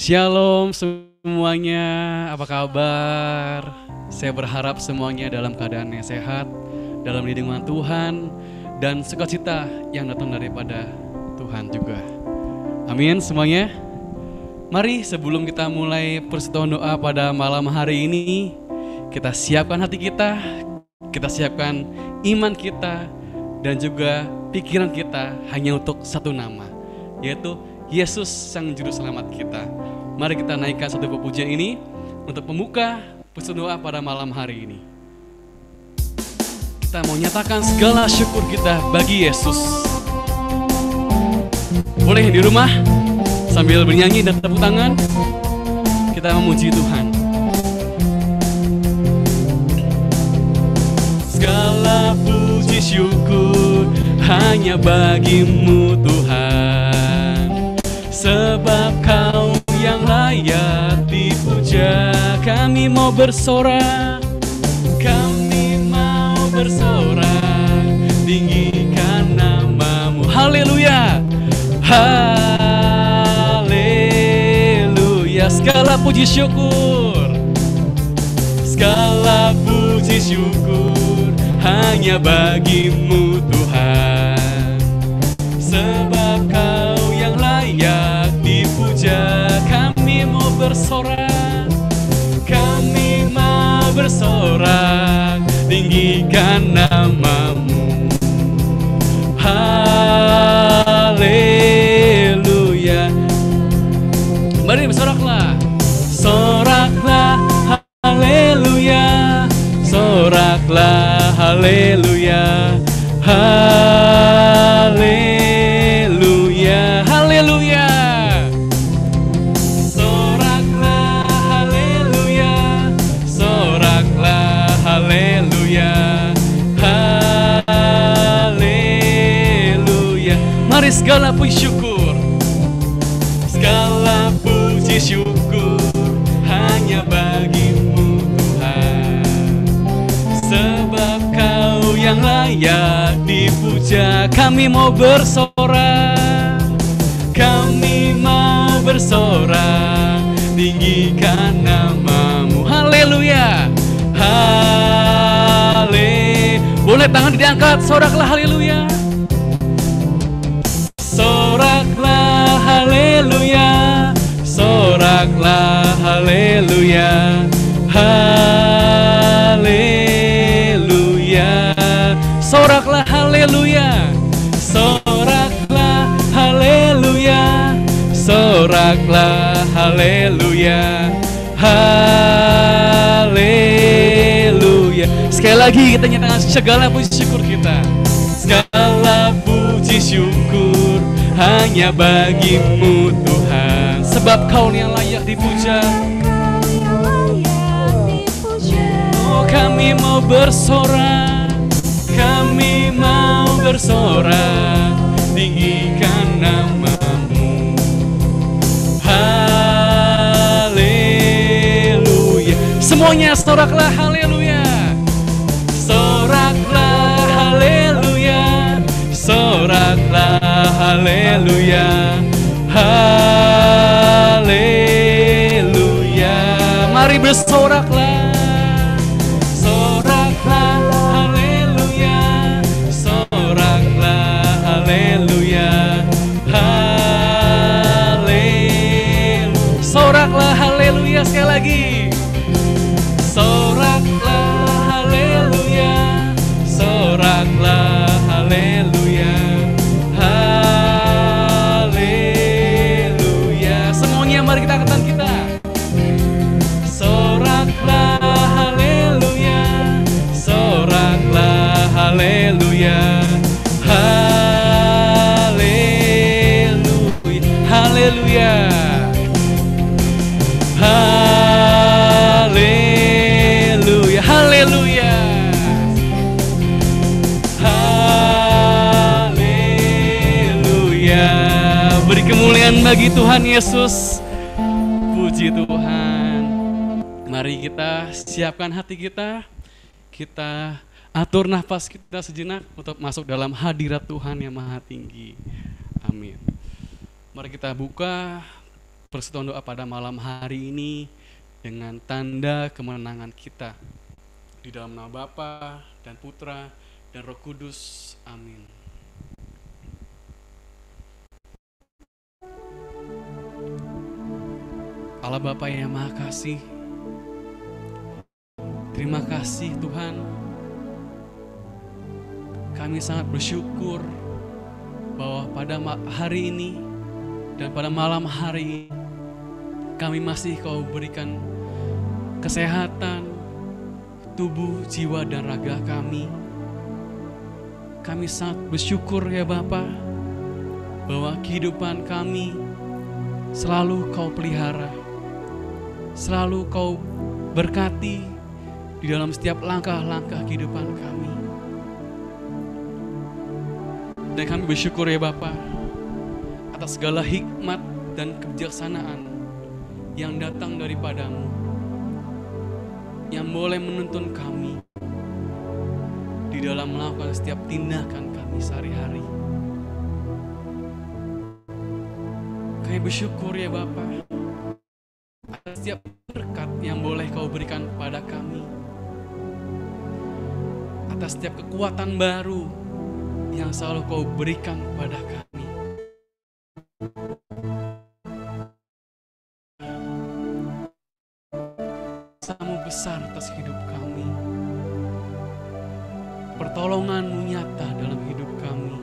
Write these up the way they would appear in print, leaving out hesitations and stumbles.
Shalom semuanya, apa kabar? Saya berharap semuanya dalam keadaan yang sehat, dalam lindungan Tuhan, dan sukacita yang datang daripada Tuhan juga. Amin semuanya. Mari sebelum kita mulai persekutuan doa pada malam hari ini, kita siapkan hati kita siapkan iman kita, dan juga pikiran kita hanya untuk satu nama, yaitu Yesus Sang Juru Selamat kita. Mari kita naikkan satu pujian ini untuk membuka persekutuan doa pada malam hari ini. Kita mau nyatakan segala syukur kita bagi Yesus. Boleh di rumah sambil bernyanyi dan tepuk tangan, kita memuji Tuhan. Segala puji syukur hanya bagimu Tuhan, sebab Kau yang layak dipuja. Kami mau bersorak, kami mau bersorak, tinggikan namamu. Haleluya, haleluya. Segala puji syukur, segala puji syukur hanya bagimu Tuhan, sebab Kau yang layak dipuja. Kami mau bersorak, kami mau bersorak, tinggikan namamu. Haleluya. Mari bersoraklah, soraklah, haleluya, soraklah, haleluya, haleluya, haleluya. Soraklah, haleluya, soraklah, haleluya, haleluya. Mari segala puji syukur, segala puji syukur hanya bagimu Tuhan, sebab Kau yang layak dipuja. Kami mau bersorak, kami mau bersorak, tinggikan namamu. Haleluya, boleh tangan diangkat, soraklah haleluya, soraklah haleluya, soraklah haleluya, haleluya. Soraklah haleluya, soraklah haleluya, soraklah haleluya, haleluya. Sekali lagi kita nyatakan segala puji syukur kita, segala puji syukur hanya bagimu Tuhan, sebab Kau yang layak dipuja. Oh, kami mau bersorak, kami mau bersorak, tinggikan namamu. Haleluya. Semuanya soraklah haleluya, soraklah haleluya, soraklah haleluya, haleluya. Mari bersoraklah, soraklah haleluya, soraklah haleluya, haleluya. Soraklah haleluya sekali lagi, soraklah haleluya, soraklah haleluya, haleluya. Semuanya mari kita angkatkan kita. Soraklah haleluya, soraklah haleluya, haleluya, haleluya, haleluya, haleluya, haleluya. Beri kemuliaan bagi Tuhan Yesus. Puji Tuhan. Mari kita siapkan hati kita, kita atur nafas kita sejenak untuk masuk dalam hadirat Tuhan yang Maha Tinggi. Amin. Mari kita buka persekutuan doa pada malam hari ini dengan tanda kemenangan kita. Di dalam nama Bapa dan Putra dan Roh Kudus. Amin. Allah Bapa yang Maha Kasih, terima kasih Tuhan. Kami sangat bersyukur bahwa pada hari ini dan pada malam hari ini kami masih Kau berikan kesehatan tubuh, jiwa, dan raga kami. Kami sangat bersyukur ya Bapa, bahwa kehidupan kami selalu Kau pelihara, selalu Kau berkati di dalam setiap langkah-langkah kehidupan kami. Dan kami bersyukur ya Bapa atas segala hikmat dan kebijaksanaan yang datang daripadamu, yang boleh menuntun kami di dalam melakukan setiap tindakan kami sehari-hari. Kami bersyukur ya Bapa atas setiap berkat yang boleh Kau berikan kepada kami, atas setiap kekuatan baru yang selalu Kau berikan kepada kami. Kuasamu besar atas hidup kami, pertolongan-Mu nyata dalam hidup kami.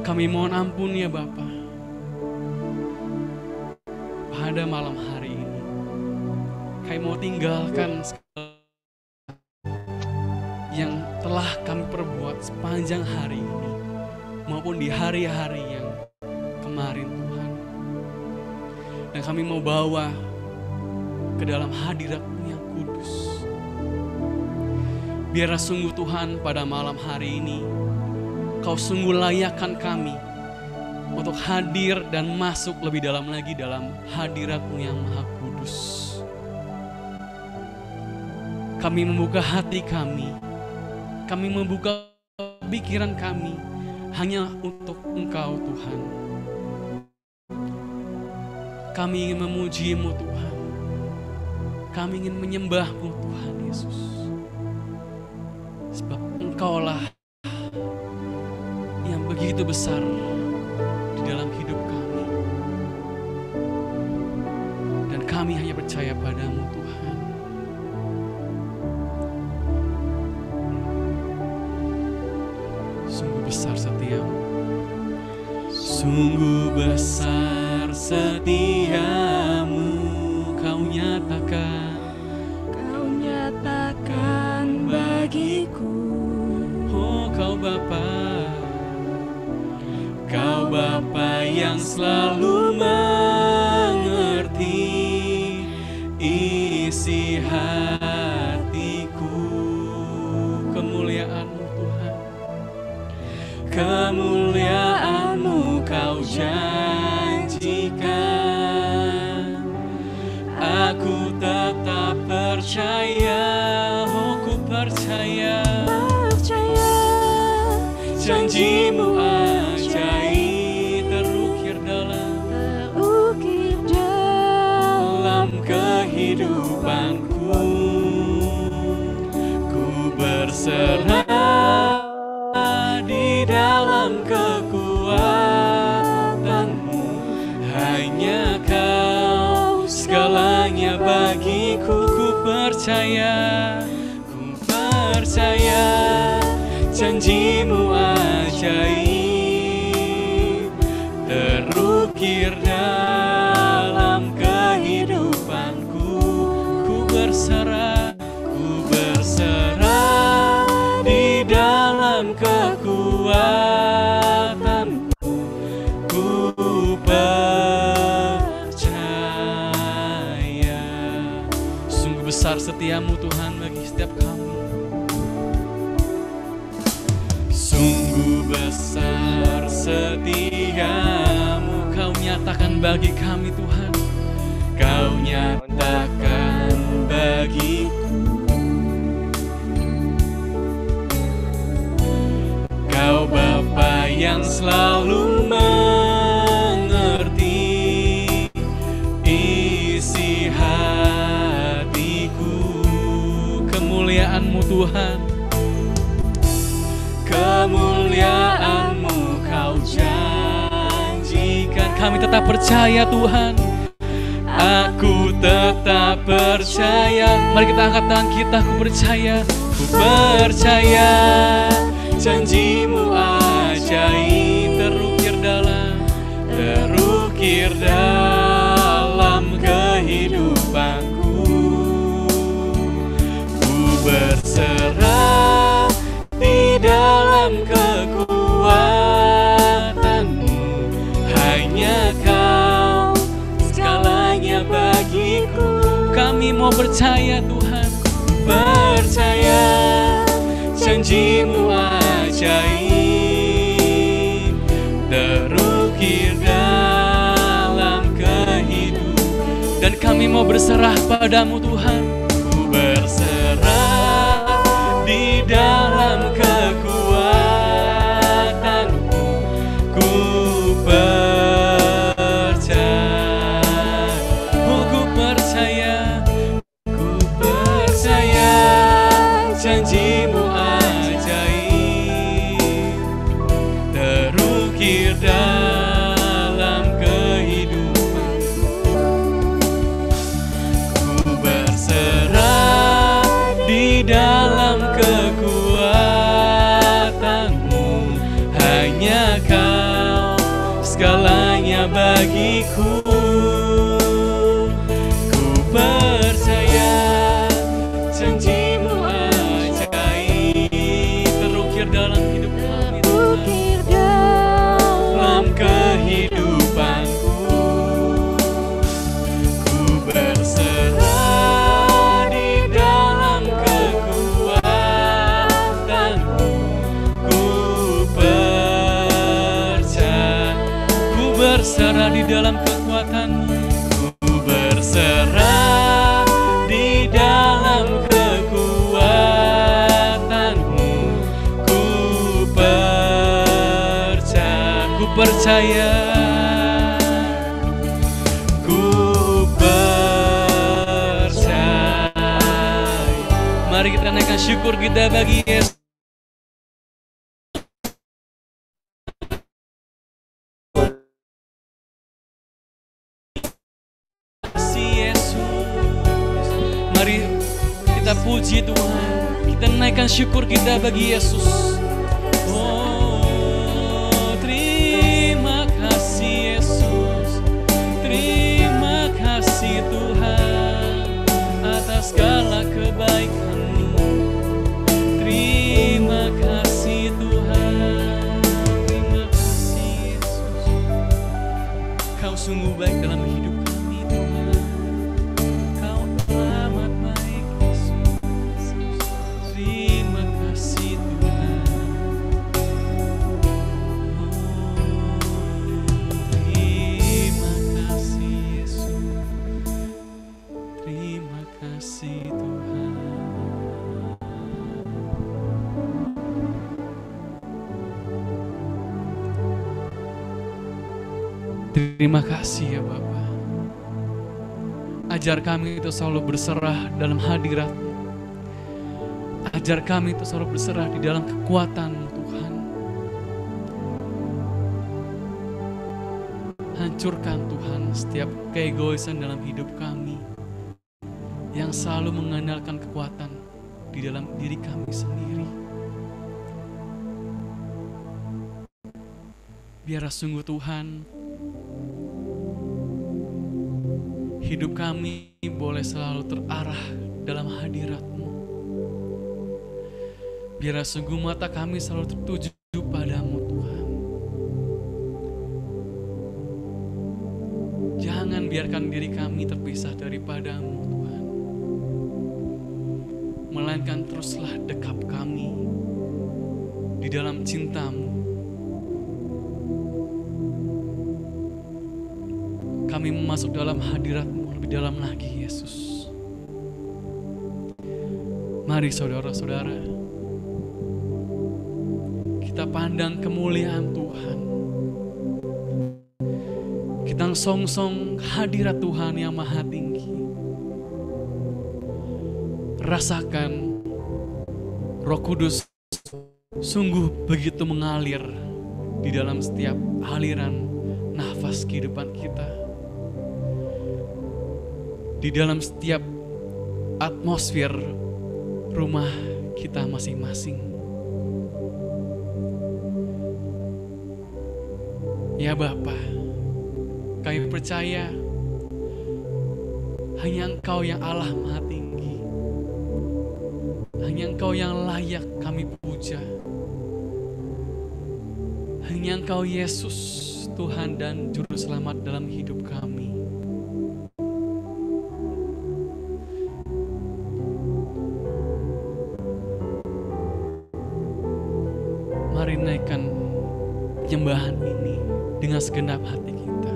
Kami mohon ampun ya Bapa, pada malam hari ini kami mau tinggalkan yang telah kami perbuat sepanjang hari ini maupun di hari-hari yang kemarin Tuhan. Dan kami mau bawa ke dalam hadirat-Mu yang kudus. Biarlah sungguh Tuhan pada malam hari ini Kau sungguh layakkan kami untuk hadir dan masuk lebih dalam lagi dalam hadirat-Mu yang maha kudus. Kami membuka hati kami membuka pikiran kami hanya untuk Engkau Tuhan. Kami ingin memuji-Mu Tuhan. Kami ingin menyembah-Mu Tuhan Yesus. Sebab Engkaulah yang begitu besar di dalam hidup kami. Dan kami hanya percaya pada-Mu Tuhan. Sungguh besar setiamu, sungguh besar setiamu, Kau nyatakan bagiku. Oh Kau Bapa yang selalu mengerti isi hatiku. Kemuliaan-Mu Tuhan, kemuliaan-Mu Kau janjikan. Aku tetap percaya, oh ku percaya, janji-Mu ajaib terukir dalam kehidupanku. Ku berserah di dalam kekuatan-Mu, hanya Kau segalanya bagiku. Ku percaya, janji-Mu ajaib terukir dalam kehidupanku. Ku berserah di dalam kekuatan-Mu. Ku percaya. Sungguh besar setiamu Tuhan bagi setiap kami. Sungguh besar setiamu, Kau nyatakan bagi kami Tuhan. Kau nyatakan bagiku. Kau Bapa yang selalu mengerti Tuhan. Kemuliaan-Mu Kau janjikan. Kami tetap percaya Tuhan. Aku tetap percaya. Mari kita angkat tangan kita. Aku percaya. Ku percaya janji-Mu ajaib, terukir dalam kehidupanku. Ku berserah di dalam kekuatan-Mu. Hanya Kau segalanya bagiku. Kami mau percaya Tuhan. Percaya janji-Mu ajaib, terukir dalam kehidupan. Dan kami mau berserah padamu Tuhan. Ku berserah di dalam kekuatan-Mu. Ku percaya, Ku percaya. janji-Mu ajaib, terukir dalam kehidupan. Ku berserah di dalam kekuatan-Mu. Hanya Kau segalanya bagiku. Ku percaya janji-Mu Dalam hidup kami, terukir dalam kehidupanku. Ku berserah di dalam kekuatan-Mu. Ku berserah di dalam kekuatan-Mu. Ku berserah di dalam percaya. Ku percaya. Mari kita naikkan syukur kita bagi Yesus. Mari kita puji Tuhan. Kita naikkan syukur kita bagi Yesus. Segala kebaikan-Mu, terima kasih Tuhan, terima kasih Yesus. Kau sungguh baik dalam hidup kami Tuhan. Kau amat baik Yesus. Terima kasih Tuhan. Terima kasih Yesus. Terima kasih Tuhan. Terima kasih ya Bapa. Ajar kami itu selalu berserah dalam hadirat-Mu. Ajar kami itu selalu berserah di dalam kekuatan-Mu Tuhan. Hancurkan Tuhan setiap keegoisan dalam hidup kami yang selalu mengandalkan kekuatan di dalam diri kami sendiri. Biarlah sungguh Tuhan, hidup kami boleh selalu terarah dalam hadirat-Mu. Biarlah sungguh mata kami selalu tertuju padamu Tuhan. Jangan biarkan diri kami terpisah daripada-Mu Tuhan. Melainkan teruslah dekap kami di dalam cinta-Mu. Kami masuk dalam hadirat-Mu lebih dalam lagi Yesus. Mari saudara-saudara, kita pandang kemuliaan Tuhan. Kita song-song hadirat Tuhan yang maha tinggi. Rasakan Roh Kudus sungguh begitu mengalir di dalam setiap aliran nafas kehidupan kita, di dalam setiap atmosfer rumah kita masing-masing. Ya Bapa, kami percaya hanya Engkau yang Allah Maha Tinggi, hanya Engkau yang layak kami puja, hanya Engkau Yesus, Tuhan dan Juru Selamat dalam hidup kami. Mari naikkan penyembahan ini dengan segenap hati kita.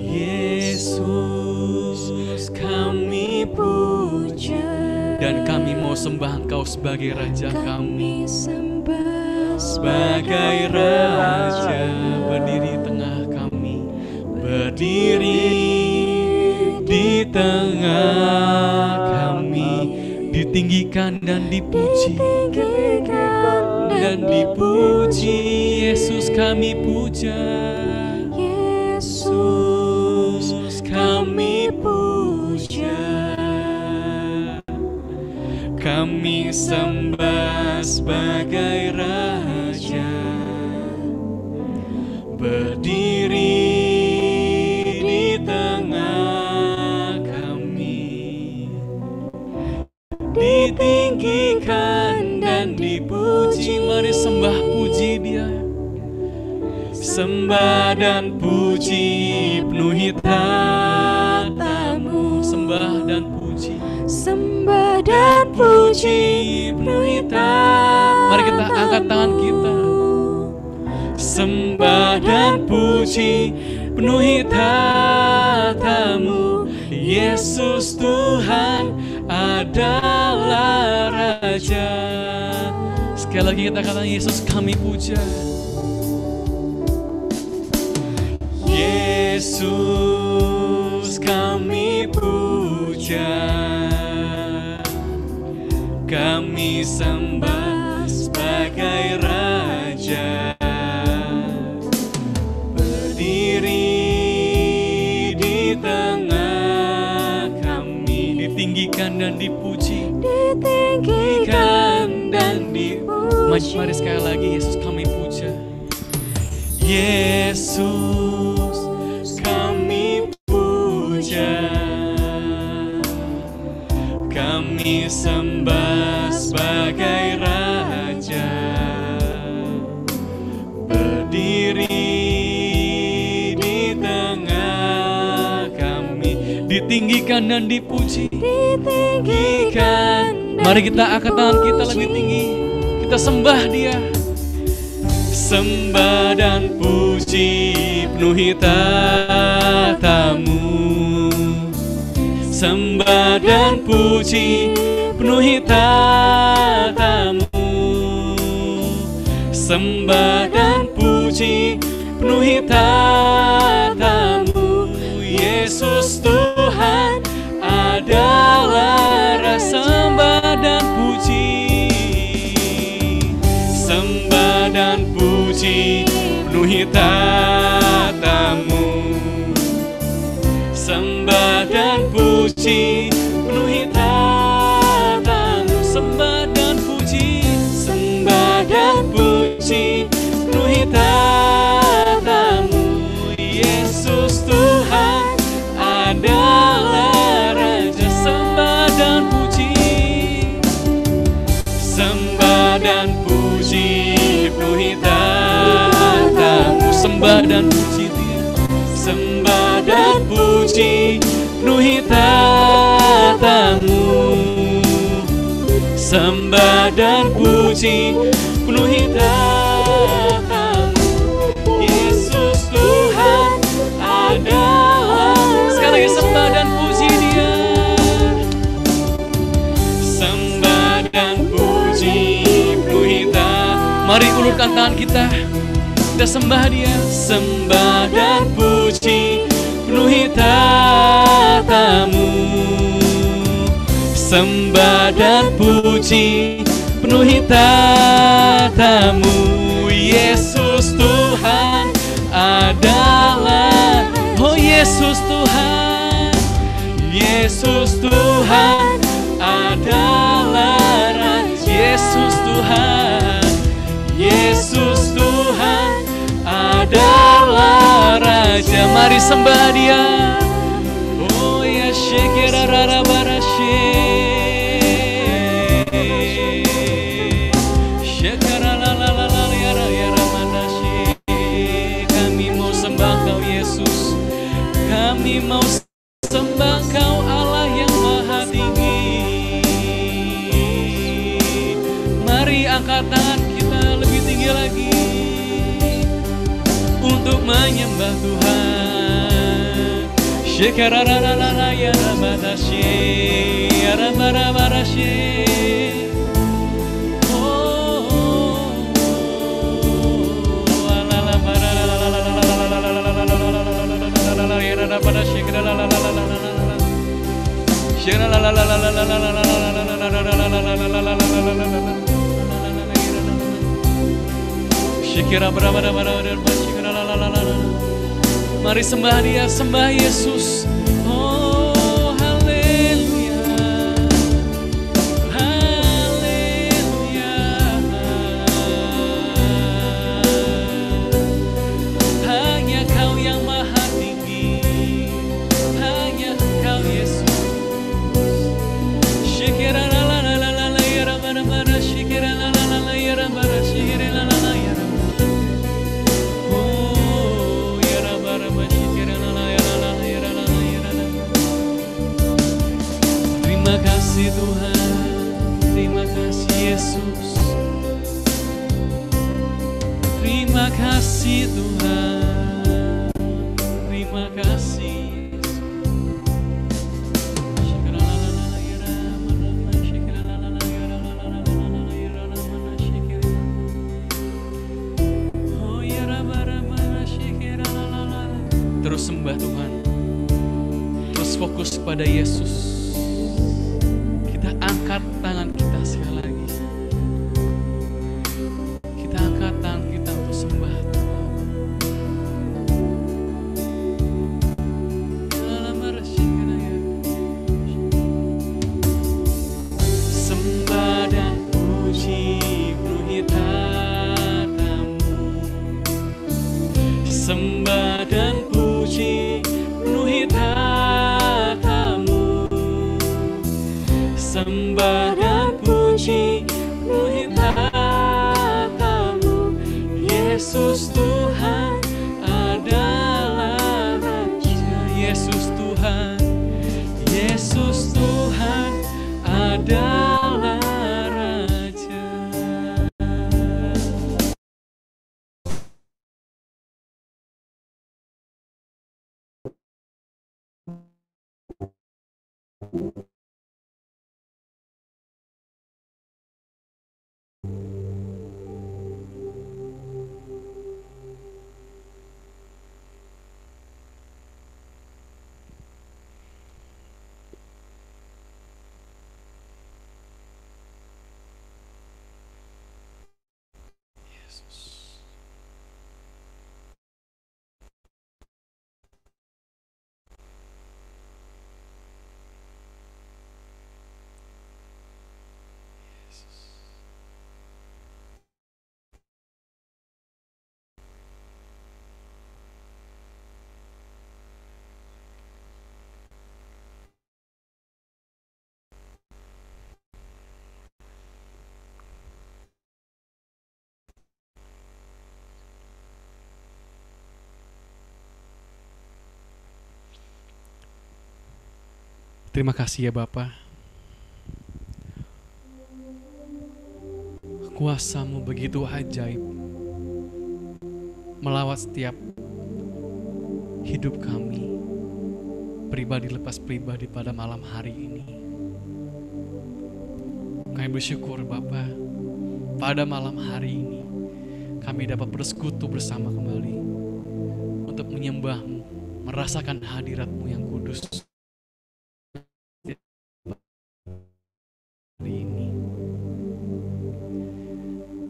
Yesus, kami puja, dan kami mau sembah Engkau sebagai Raja kami. Sebagai Raja berdiri di tengah kami, berdiri di tengah kami, ditinggikan dan dipuji, dan dipuji. Yesus kami puja, Yesus kami puja, kami sembah sebagai Raja, berdiri di tengah kami, ditinggikan dan dipuji. Mari sembah puji Dia, sembah dan puji penuhi tatamu. Sembah dan puji, sembah dan puji penuhi tatamu. Mari kita angkat tangan kita, sembah dan puji penuhi tatamu. Yesus Tuhan adalah Raja. Sekali lagi kita katakan, Yesus kami puja, Yesus kami puja, kami sembah sebagai Raja, berdiri di tengah kami, ditinggikan dan dipuji, ditinggikan dan dipuji. Mari sekali lagi, Yesus kami puja, Yesus kami puja, kami sembah sebagai Raja, berdiri di tengah kami, ditinggikan dan dipuji, ditinggikan. Mari kita angkat tangan kita lebih tinggi, kita sembah Dia. Sembah dan puji penuhi tatamu, sembah dan puji penuhi tatamu, sembah dan puji penuhi tatamu. Yesus Tuhan adalah Raja. Sembah dan puji, sembah dan puji penuhi tatamu, sembah dan puji penuhi tatamu, sembah dan puji, sembah dan puji penuhi tatamu. Yesus Tuhan adalah Raja. Sembah dan puji, sembah dan puji penuhi tatamu, sembah dan puji Dia, sembah dan puji penuhi tatamu, sembah dan puji penuhi tatamu. Yesus Tuhan adalah. Sekali lagi sembah dan puji Dia, sembah dan puji penuhi tatamu. Mari ulurkan tangan kita sembah Dia, sembah dan puji penuhi tatamu, tahtamu, sembah dan puji penuhi tahtamu. Yesus Tuhan adalah, oh Yesus Tuhan, Yesus Tuhan adalah Raja. Yesus Tuhan, Yesus Tuhan adalah Raja. Mari sembah Dia. Oh ya shekera rara barashe, shekera la la la la yara yara manashe. Kami mau sembah Kau Yesus, kami mau sembah Kau Allah yang Maha Tinggi. Mari angkat tangan kita lebih tinggi lagi untuk menyembah Tuhan. Shekarararara ya ramadashe, ya ramarabarashe. Mari sembah Dia, sembah Yesus. Oh haleluya, haleluya. Hanya Kau yang Maha Tinggi, hanya Kau Yesus. Shikira la la la la la la ya ramana mana, shikira la la la la ya ramana, shikira la la la ya ramana. Terima kasih Tuhan, terima kasih Yesus, terima kasih Tuhan, terima kasih Yesus. Terus sembah Tuhan, terus fokus pada Yesus. Kita angkat tangan kita sekali lagi. Kita angkat tangan kita untuk sembah Tuhan. Sembah dan puji penuhi tahtamu, sembah dan puji penuhi tahtamu, sembah dan puji penuhi tahtamu. Yesus Tuhan adalah Raja. Yesus Tuhan, Yesus Tuhan adalah Raja. Terima kasih ya Bapa. Kuasa-Mu begitu ajaib melawat setiap hidup kami, pribadi lepas pribadi pada malam hari ini. Kami bersyukur Bapa, pada malam hari ini kami dapat bersekutu bersama kembali untuk menyembah-Mu, merasakan hadirat-Mu yang kudus. ini.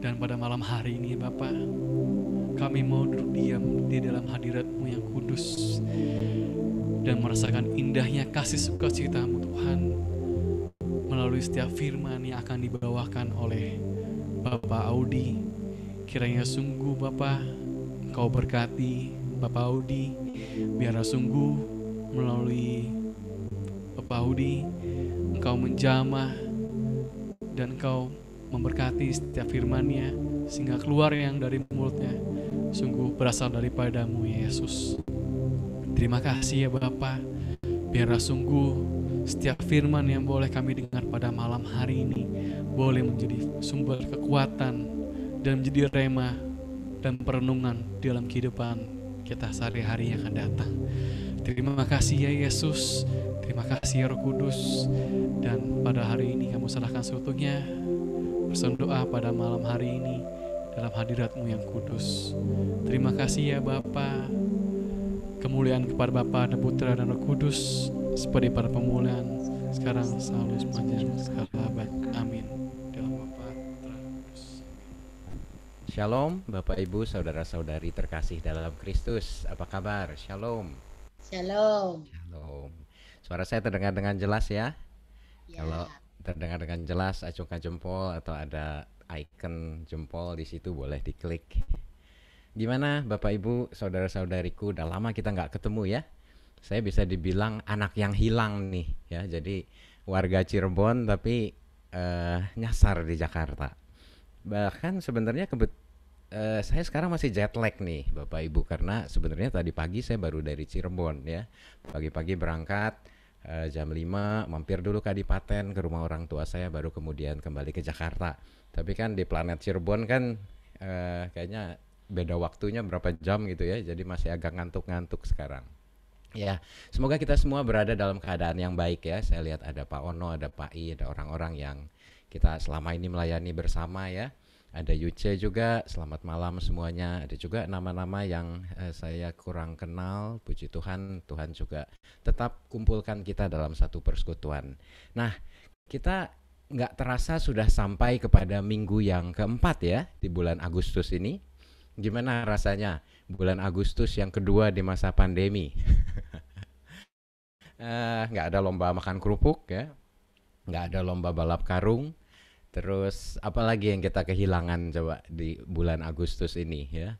Dan pada malam hari ini Bapak, kami mau duduk diam di dalam hadirat-Mu yang kudus dan merasakan indahnya kasih sukacita-Mu Tuhan melalui setiap firman yang akan dibawakan oleh Bapak Audi. Kiranya sungguh Bapak, Engkau berkati Bapak Audi, biarlah sungguh melalui Bapak Audi Engkau menjamah dan Engkau memberkati setiap firman-Nya sehingga keluar yang dari mulutnya sungguh berasal daripada-Mu Yesus. Terima kasih ya Bapa, biarlah sungguh setiap firman yang boleh kami dengar pada malam hari ini boleh menjadi sumber kekuatan dan menjadi rema dan perenungan dalam kehidupan kita sehari-hari yang akan datang. Terima kasih ya Yesus, terima kasih ya Roh Kudus. Dan pada hari ini kamu serahkan seutuhnya berdoa pada malam hari ini dalam hadirat-Mu yang kudus. Terima kasih ya Bapa. Kemuliaan kepada Bapa dan Putra dan Roh Kudus seperti pada permulaan, sekarang selalu sepanjang segala abad. Amin. Dalam Bapa, Putra, Kudus. Shalom Bapak Ibu Saudara-saudari terkasih dalam Kristus. Apa kabar? Shalom. Shalom. Shalom. Suara saya terdengar dengan jelas ya? Ya. Kalau terdengar dengan jelas, acungkan jempol atau ada icon jempol di situ boleh diklik. Gimana Bapak Ibu, saudara-saudariku, udah lama kita nggak ketemu ya. Saya bisa dibilang anak yang hilang nih ya. Jadi warga Cirebon tapi nyasar di Jakarta. Bahkan sebenarnya saya sekarang masih jet lag nih Bapak Ibu, karena sebenarnya tadi pagi saya baru dari Cirebon ya. Pagi-pagi berangkat. Jam 5 mampir dulu ke Adipaten ke rumah orang tua saya, baru kemudian kembali ke Jakarta. Tapi kan di planet Cirebon kan kayaknya beda waktunya berapa jam gitu ya, jadi masih agak ngantuk-ngantuk sekarang. Ya, semoga kita semua berada dalam keadaan yang baik ya. Saya lihat ada Pak Ono, ada Pak I, ada orang-orang yang kita selama ini melayani bersama ya. Ada Yuce juga, selamat malam semuanya. Ada juga nama-nama yang saya kurang kenal, puji Tuhan, Tuhan juga tetap kumpulkan kita dalam satu persekutuan. Nah, kita nggak terasa sudah sampai kepada minggu yang keempat ya, di bulan Agustus ini. Gimana rasanya bulan Agustus yang kedua di masa pandemi? Nggak ada lomba makan kerupuk ya, nggak ada lomba balap karung. Terus apalagi yang kita kehilangan coba di bulan Agustus ini ya.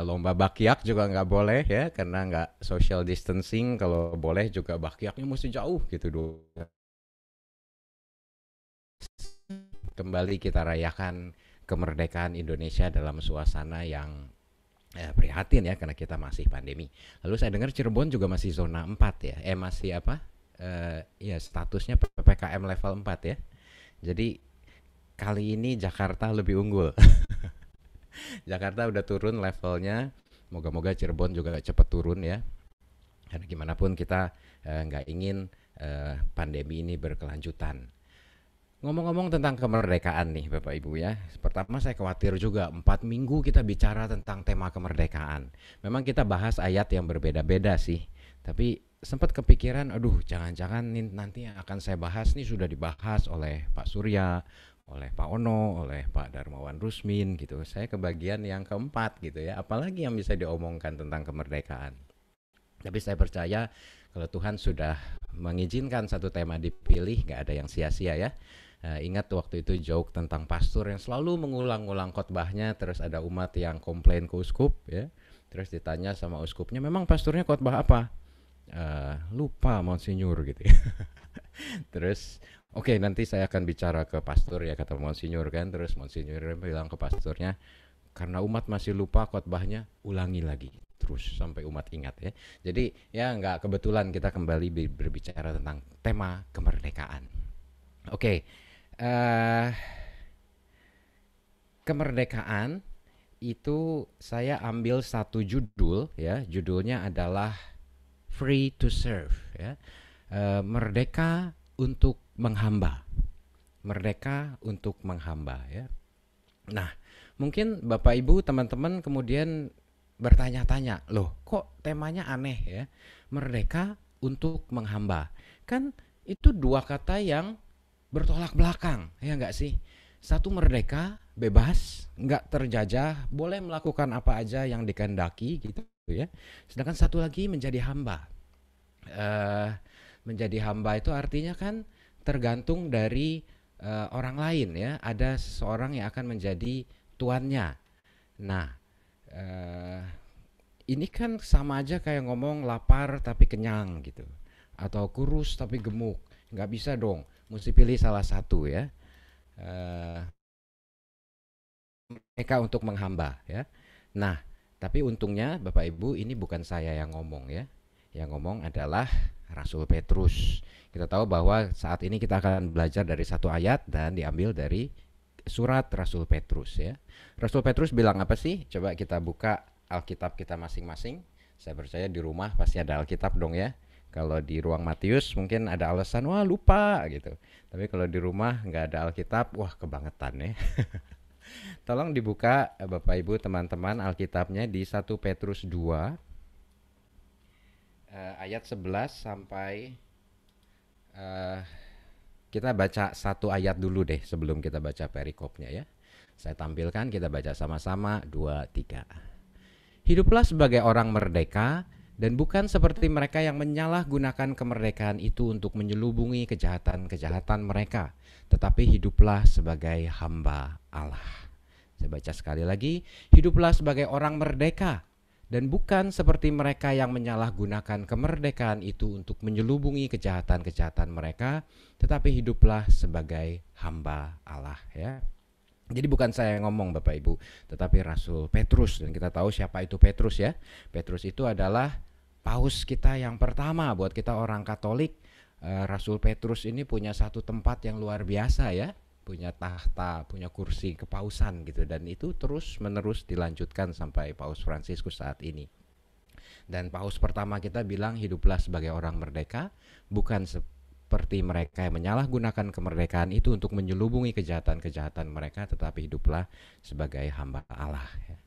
Lomba bakyak juga nggak boleh ya, karena nggak social distancing. Kalau boleh juga bakyaknya mesti jauh gitu dulu. Kembali kita rayakan kemerdekaan Indonesia dalam suasana yang prihatin ya, karena kita masih pandemi. Lalu saya dengar Cirebon juga masih zona 4 ya. Masih apa? Ya statusnya PPKM level 4 ya. Jadi kali ini Jakarta lebih unggul. Jakarta udah turun levelnya. Moga-moga Cirebon juga cepat turun ya. Karena gimana pun kita nggak ingin pandemi ini berkelanjutan. Ngomong-ngomong tentang kemerdekaan nih Bapak Ibu ya. Pertama saya khawatir juga 4 minggu kita bicara tentang tema kemerdekaan. Memang kita bahas ayat yang berbeda-beda sih. Tapi sempat kepikiran, aduh jangan-jangan nanti yang akan saya bahas nih sudah dibahas oleh Pak Surya, oleh Pak Ono, oleh Pak Darmawan Rusmin gitu. Saya kebagian yang keempat gitu ya. Apalagi yang bisa diomongkan tentang kemerdekaan. Tapi saya percaya kalau Tuhan sudah mengizinkan satu tema dipilih, gak ada yang sia-sia ya. Ingat waktu itu joke tentang pastor yang selalu mengulang-ulang khotbahnya, terus ada umat yang komplain ke uskup ya. Terus ditanya sama uskupnya, memang pastornya khotbah apa? Lupa Monsinyur gitu ya. Terus oke, nanti saya akan bicara ke pastor ya, kata Monsinyur kan. Terus Monsinyur bilang ke pastornya, karena umat masih lupa khotbahnya, ulangi lagi terus sampai umat ingat ya. Jadi ya nggak kebetulan kita kembali berbicara tentang tema kemerdekaan. Oke, kemerdekaan itu saya ambil satu judul ya. Judulnya adalah Free to Serve ya. Merdeka untuk menghamba. Merdeka untuk menghamba ya. Nah, mungkin Bapak Ibu teman-teman kemudian bertanya-tanya, loh kok temanya aneh ya? Merdeka untuk menghamba. Kan itu dua kata yang bertolak belakang, ya nggak sih? Satu merdeka, bebas, nggak terjajah, boleh melakukan apa aja yang dikehendaki gitu ya. Sedangkan satu lagi menjadi hamba. Eh, Menjadi hamba itu artinya kan tergantung dari orang lain ya. Ada seseorang yang akan menjadi tuannya. Nah, eh, ini kan sama aja kayak ngomong lapar tapi kenyang gitu, atau kurus tapi gemuk. Nggak bisa dong, mesti pilih salah satu ya. Eh, Mereka untuk menghamba ya. Nah, tapi untungnya Bapak Ibu ini bukan saya yang ngomong ya. Yang ngomong adalah Rasul Petrus. Kita tahu bahwa saat ini kita akan belajar dari satu ayat dan diambil dari surat Rasul Petrus ya. Rasul Petrus bilang apa sih? Coba kita buka Alkitab kita masing-masing. Saya percaya di rumah pasti ada Alkitab dong ya. Kalau di ruang Matius mungkin ada alasan, wah lupa gitu. Tapi kalau di rumah nggak ada Alkitab, wah kebangetan ya. Tolong dibuka Bapak Ibu teman-teman Alkitabnya di 1 Petrus 2 ayat 11 sampai eh, kita baca satu ayat dulu deh sebelum kita baca perikopnya ya. Saya tampilkan, kita baca sama-sama 2, 3. Hiduplah sebagai orang merdeka dan bukan seperti mereka yang menyalahgunakan kemerdekaan itu untuk menyelubungi kejahatan-kejahatan mereka, tetapi hiduplah sebagai hamba Allah. Saya baca sekali lagi, hiduplah sebagai orang merdeka dan bukan seperti mereka yang menyalahgunakan kemerdekaan itu untuk menyelubungi kejahatan-kejahatan mereka, tetapi hiduplah sebagai hamba Allah ya. Jadi bukan saya yang ngomong Bapak Ibu, tetapi Rasul Petrus, dan kita tahu siapa itu Petrus ya. Petrus itu adalah paus kita yang pertama buat kita orang Katolik. Rasul Petrus ini punya satu tempat yang luar biasa ya, punya tahta, punya kursi kepausan gitu, dan itu terus menerus dilanjutkan sampai Paus Fransiskus saat ini. Dan paus pertama kita bilang hiduplah sebagai orang merdeka, bukan seperti mereka yang menyalahgunakan kemerdekaan itu untuk menyelubungi kejahatan-kejahatan mereka, tetapi hiduplah sebagai hamba Allah ya.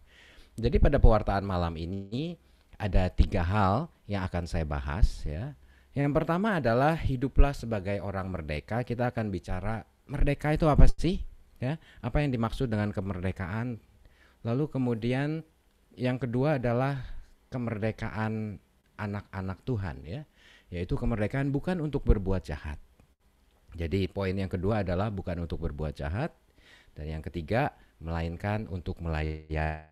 Jadi pada pewartaan malam ini ada 3 hal yang akan saya bahas ya. Yang pertama adalah hiduplah sebagai orang merdeka. Kita akan bicara merdeka itu apa sih ya, apa yang dimaksud dengan kemerdekaan. Lalu kemudian yang kedua adalah kemerdekaan anak-anak Tuhan ya, yaitu kemerdekaan bukan untuk berbuat jahat. Jadi poin yang kedua adalah bukan untuk berbuat jahat, dan yang ketiga melainkan untuk melayani.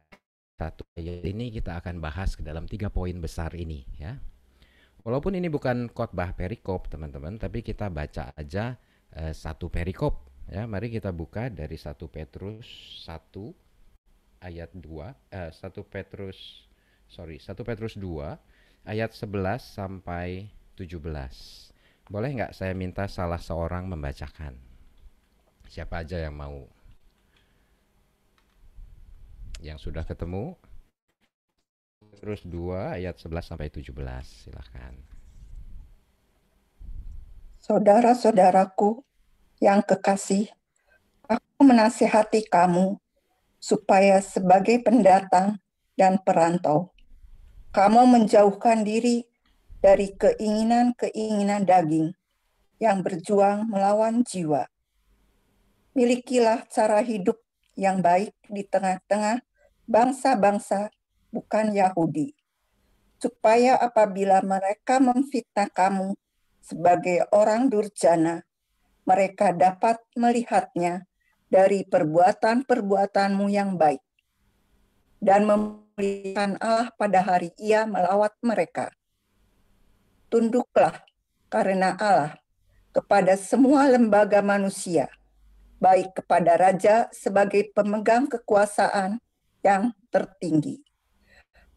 Satu ayat ini kita akan bahas ke dalam 3 poin besar ini ya. Walaupun ini bukan khotbah perikop teman-teman, tapi kita baca aja satu perikop ya. Mari kita buka dari 1 Petrus 1 ayat 2 1 Petrus 2 ayat 11 sampai 17. Boleh nggak saya minta salah seorang membacakan? Siapa aja yang mau? Yang sudah ketemu? Petrus 2 ayat 11 sampai 17. Silakan. Saudara-saudaraku yang kekasih, aku menasihati kamu supaya sebagai pendatang dan perantau, kamu menjauhkan diri dari keinginan-keinginan daging yang berjuang melawan jiwa. Milikilah cara hidup yang baik di tengah-tengah bangsa-bangsa bukan Yahudi, supaya apabila mereka memfitnah kamu sebagai orang durjana, mereka dapat melihatnya dari perbuatan-perbuatanmu yang baik dan memuliakan Allah pada hari Ia melawat mereka. Tunduklah karena Allah kepada semua lembaga manusia, baik kepada raja sebagai pemegang kekuasaan yang tertinggi,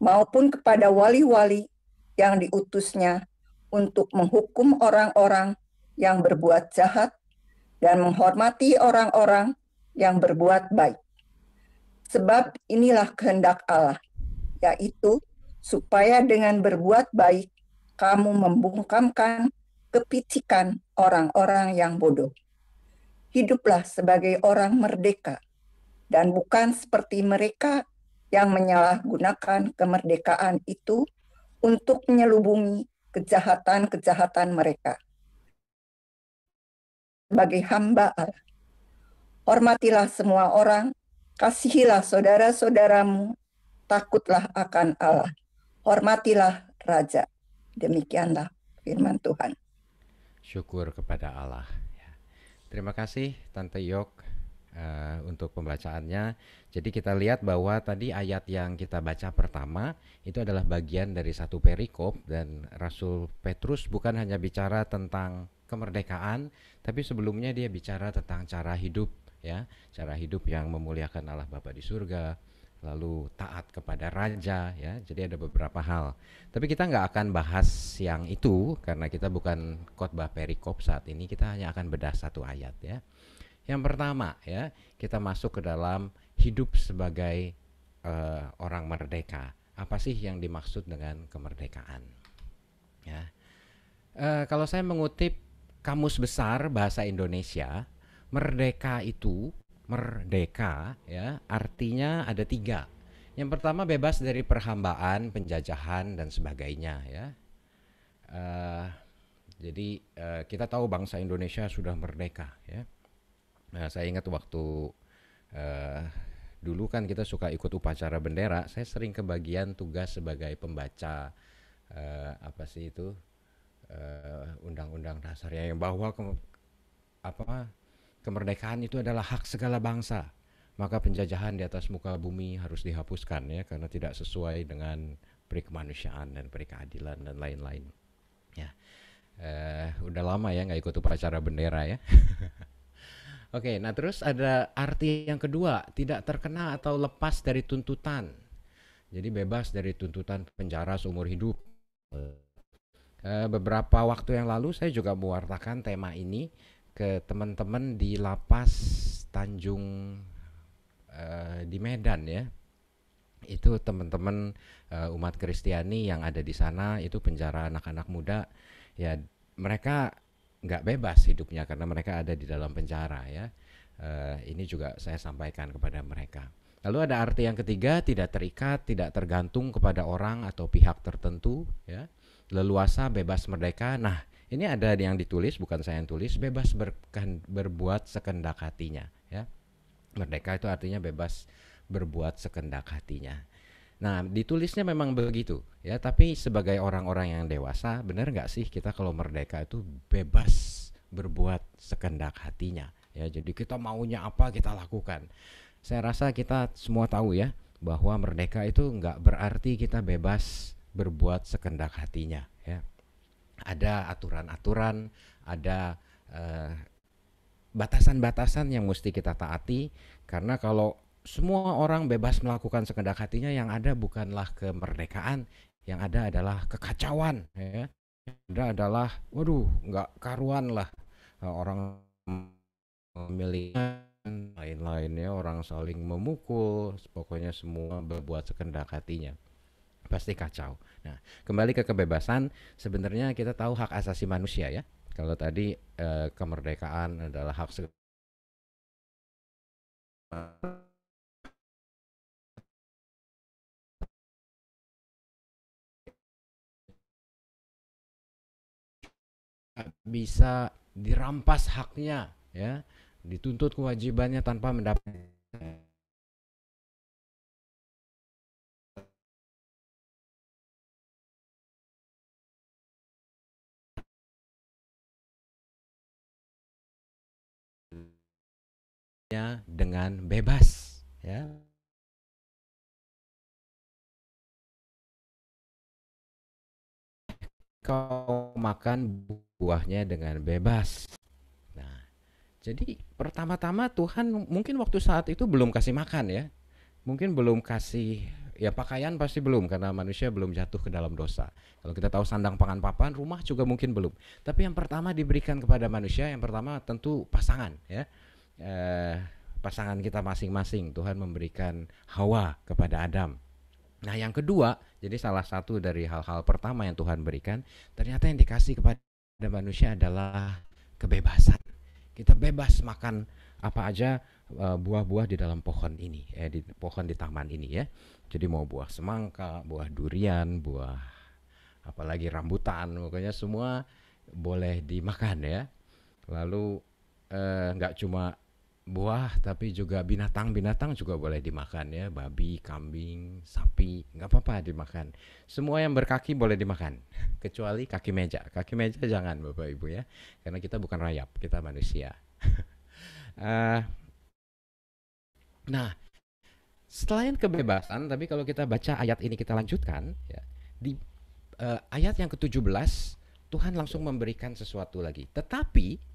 maupun kepada wali-wali yang diutusnya untuk menghukum orang-orang yang berbuat jahat dan menghormati orang-orang yang berbuat baik. Sebab inilah kehendak Allah, yaitu supaya dengan berbuat baik kamu membungkamkan kepicikan orang-orang yang bodoh. Hiduplah sebagai orang merdeka, dan bukan seperti mereka yang menyalahgunakan kemerdekaan itu untuk menyelubungi kejahatan-kejahatan mereka. sebagai hamba Allah. Hormatilah semua orang, kasihilah saudara-saudaramu, takutlah akan Allah. Hormatilah Raja. Demikianlah firman Tuhan. Syukur kepada Allah. Ya. Terima kasih Tante Yok untuk pembacaannya. Jadi kita lihat bahwa tadi ayat yang kita baca pertama itu adalah bagian dari satu perikop, dan Rasul Petrus bukan hanya bicara tentang kemerdekaan, tapi sebelumnya dia bicara tentang cara hidup, ya, cara hidup yang memuliakan Allah Bapa di surga, lalu taat kepada raja, ya. Jadi ada beberapa hal. Tapi kita nggak akan bahas yang itu karena kita bukan khotbah perikop saat ini. Kita hanya akan bedah satu ayat, ya. Yang pertama, ya, kita masuk ke dalam hidup sebagai orang merdeka. Apa sih yang dimaksud dengan kemerdekaan? Ya. Kalau saya mengutip Kamus Besar Bahasa Indonesia, merdeka itu merdeka, ya, artinya ada 3. Yang pertama bebas dari perhambaan, penjajahan dan sebagainya, ya. Jadi kita tahu bangsa Indonesia sudah merdeka, ya. Nah, saya ingat waktu dulu kan kita suka ikut upacara bendera. Saya sering kebagian tugas sebagai pembaca apa sih itu undang-undang dasarnya yang bahwa kemerdekaan itu adalah hak segala bangsa. Maka penjajahan di atas muka bumi harus dihapuskan, ya, karena tidak sesuai dengan peri kemanusiaan dan peri keadilan dan lain-lain. Ya, udah lama ya nggak ikut upacara bendera, ya. Oke, nah terus ada arti yang kedua, tidak terkena atau lepas dari tuntutan. Jadi bebas dari tuntutan penjara seumur hidup. Beberapa waktu yang lalu saya juga mewartakan tema ini ke teman-teman di lapas Tanjung di Medan, ya. Itu teman-teman umat Kristiani yang ada di sana, itu penjara anak-anak muda, ya. Mereka nggak bebas hidupnya karena mereka ada di dalam penjara, ya. Ini juga saya sampaikan kepada mereka. Lalu ada arti yang ketiga, tidak terikat, tidak tergantung kepada orang atau pihak tertentu, ya. Leluasa, bebas, merdeka. Nah, ini ada yang ditulis, bukan saya yang tulis, bebas berbuat sekendak hatinya, ya. Merdeka itu artinya bebas berbuat sekendak hatinya. Nah, ditulisnya memang begitu, ya. Tapi sebagai orang-orang yang dewasa, benar nggak sih kita kalau merdeka itu bebas berbuat sekendak hatinya, ya. Jadi kita maunya apa kita lakukan. Saya rasa kita semua tahu, ya, bahwa merdeka itu nggak berarti kita bebas berbuat sekendak hatinya, ya. Ada aturan-aturan, ada batasan-batasan yang mesti kita taati, karena kalau semua orang bebas melakukan sekendak hatinya, yang ada bukanlah kemerdekaan, yang ada adalah kekacauan, ya. Yang ada adalah, waduh, nggak karuan lah, orang memilih lain-lainnya, orang saling memukul, pokoknya semua berbuat sekendak hatinya, pasti kacau. Nah, kembali ke kebebasan, sebenarnya kita tahu hak asasi manusia, ya. Kalau tadi kemerdekaan adalah hak bisa dirampas haknya, ya, dituntut kewajibannya tanpa mendapat dengan bebas, ya. Kau makan buahnya dengan bebas. Nah, jadi pertama-tama Tuhan mungkin waktu saat itu belum kasih makan, ya. Mungkin belum kasih, ya, pakaian pasti belum karena manusia belum jatuh ke dalam dosa. Kalau kita tahu sandang pangan papan, rumah juga mungkin belum. Tapi yang pertama diberikan kepada manusia, yang pertama tentu pasangan, ya. Pasangan kita masing-masing. Tuhan memberikan Hawa kepada Adam. Nah, yang kedua, jadi salah satu dari hal-hal pertama yang Tuhan berikan, ternyata yang dikasih kepada manusia adalah kebebasan. Kita bebas makan apa aja buah-buah di dalam pohon ini, di pohon di taman ini, ya. Jadi mau buah semangka, buah durian, buah apalagi rambutan, pokoknya semua boleh dimakan, ya. Lalu nggak cuma buah tapi juga binatang juga boleh dimakan ya, babi, kambing, sapi, nggak apa-apa dimakan. Semua yang berkaki boleh dimakan, kecuali kaki meja. Kaki meja jangan Bapak Ibu ya, karena kita bukan rayap, kita manusia. Eh, nah, selain kebebasan, tapi kalau kita baca ayat ini kita lanjutkan ya, di ayat yang ke-17 Tuhan langsung memberikan sesuatu lagi. Tetapi